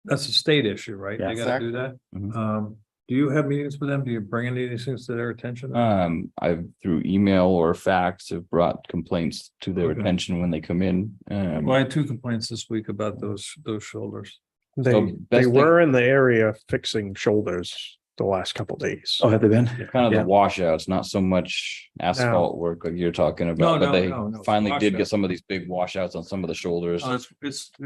that's a state issue, right? Yeah. They gotta do that. Mhm. Do you have meetings with them? Do you bring any of these things to their attention? I've through email or fax have brought complaints to their Okay. attention when they come in. Well, I had 2 complaints this week about those shoulders. They, So they best thing- were in the area fixing shoulders the last couple days. oh, have they been? Kind of Yeah. the washouts, not so much asphalt work like you're talking about, No, but they no, finally did washout. get some of these big washouts on some of the shoulders. Oh,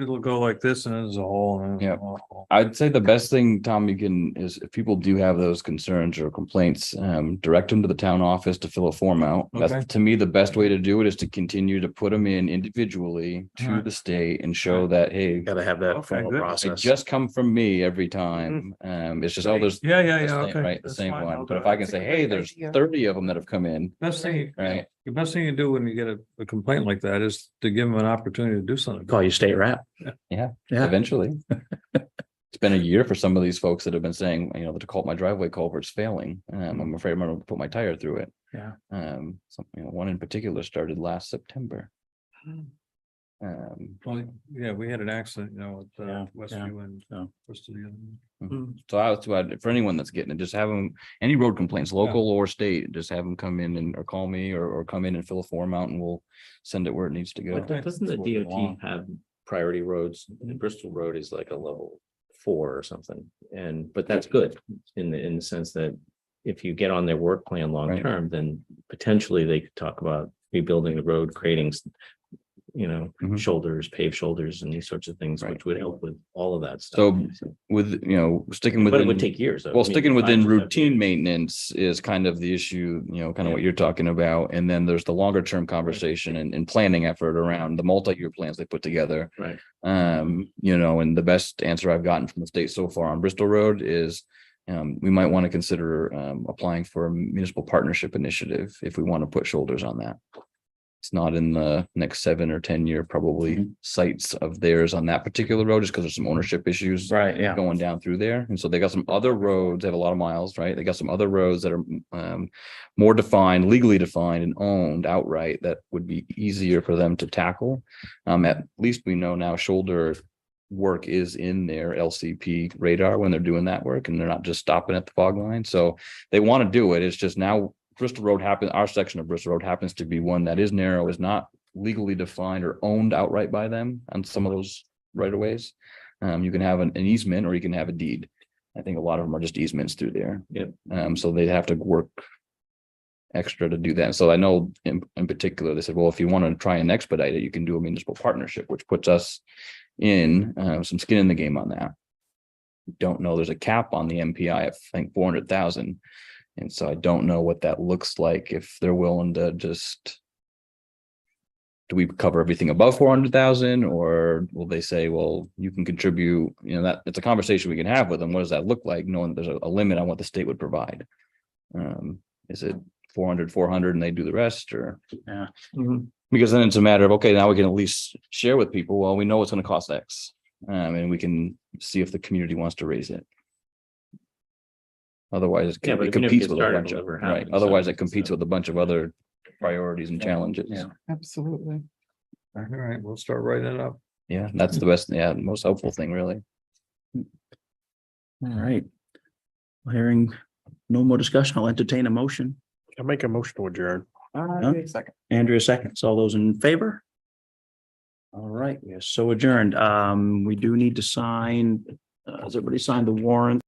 it'll go like this and there's a hole. And Yeah. yeah. I'd say the best thing, Tom, you can is if people do have those concerns or complaints, direct them to the town office to fill a form out. Okay. That's to me, the best way to do it is to continue to put them in individually to Alright. the state and show that, hey, Gotta have that Okay, formal good. they process. just come from me every time. It's just, oh, there's Yeah, the same, okay. right, the That's same fine. one. I'll But do if it. I can That's a say, hey, great there's idea. 30 of them that have come in, Best thing, right? the best thing you do when you get a complaint like that is to give them an opportunity to do something. Call you state rep. Yeah, Yeah. eventually. It's been a year for some of these folks that have been saying, you know, the my driveway culvert's failing. I'm afraid I'm gonna put my tire through it. Yeah. One in particular started last September. Hmm. Well, yeah, we had an accident, with Yeah, Westview and yeah. Bristol. the other one. Mm. So I was, for anyone that's getting it, just have them, any road complaints, local or state, just have them come in and, or call me or come in and fill a form out and we'll send it where it needs to go. But doesn't the That's what we DOT want. have priority roads? Bristol Road is like a level 4 or something. But that's good in the sense that if you get on their work plan long Right. term, then potentially they could talk about rebuilding the road, creating Mhm. shoulders, paved shoulders and these sorts of things, Right. which would help with all of that stuff. So with, sticking But it would within, take years. though. well, I mean, sticking within 5 to 7 routine years. maintenance is kind of the issue, kind of Yeah. what you're talking about. And then there's the longer term conversation and planning effort around the multi-year plans they put together. Right. And the best answer I've gotten from the state so far on Bristol Road is we might want to consider applying for a municipal partnership initiative if we want to put shoulders on that. It's not in the next 7 or 10 year probably Mhm. sites of theirs on that particular road, just because there's some ownership issues Right, yeah. going down through there. And so they got some other roads, they have a lot of miles, right? They got some other roads that are more defined, legally defined and owned outright that would be easier for them to tackle. At least we know now shoulder work is in their LCP radar when they're doing that work and they're not just stopping at the fog line. So they want to do it. It's just now Bristol Road our section of Bristol Road happens to be one that is narrow, is not legally defined or owned outright by them on some of those right of ways. You can have an easement or you can have a deed. I think a lot of them are just easements through there. Yep. So they have to work extra to do that. So I know in particular, they said, well, if you want to try and expedite it, you can do a municipal partnership, which puts us in some skin in the game on that. Don't know, there's a cap on the MPI of I think 400,000. And so I don't know what that looks like if they're willing to just. Do we cover everything above 400,000 or will they say, well, you can contribute, that it's a conversation we can have with them. What does that look like? Knowing that there's a limit on what the state would provide. Is it 400 and they do the rest or? Yeah. Because then it's a matter of, okay, now we can at least share with people, well, we know it's going to cost X. And we can see if the community wants to raise it. Otherwise, Yeah, but it if you never competes get with a started, bunch it'll of, never right, happen, otherwise so- it competes with a bunch of other priorities and challenges. Yeah. Absolutely. All right, we'll start writing it up. Yeah, that's the best, most helpful thing, really. All right. Hearing no more discussion, I'll entertain a motion. I'll make a motion to adjourn. Second. Andrea seconds. All those in favor? All right, we are so adjourned. We do need to sign, has everybody signed the warrant?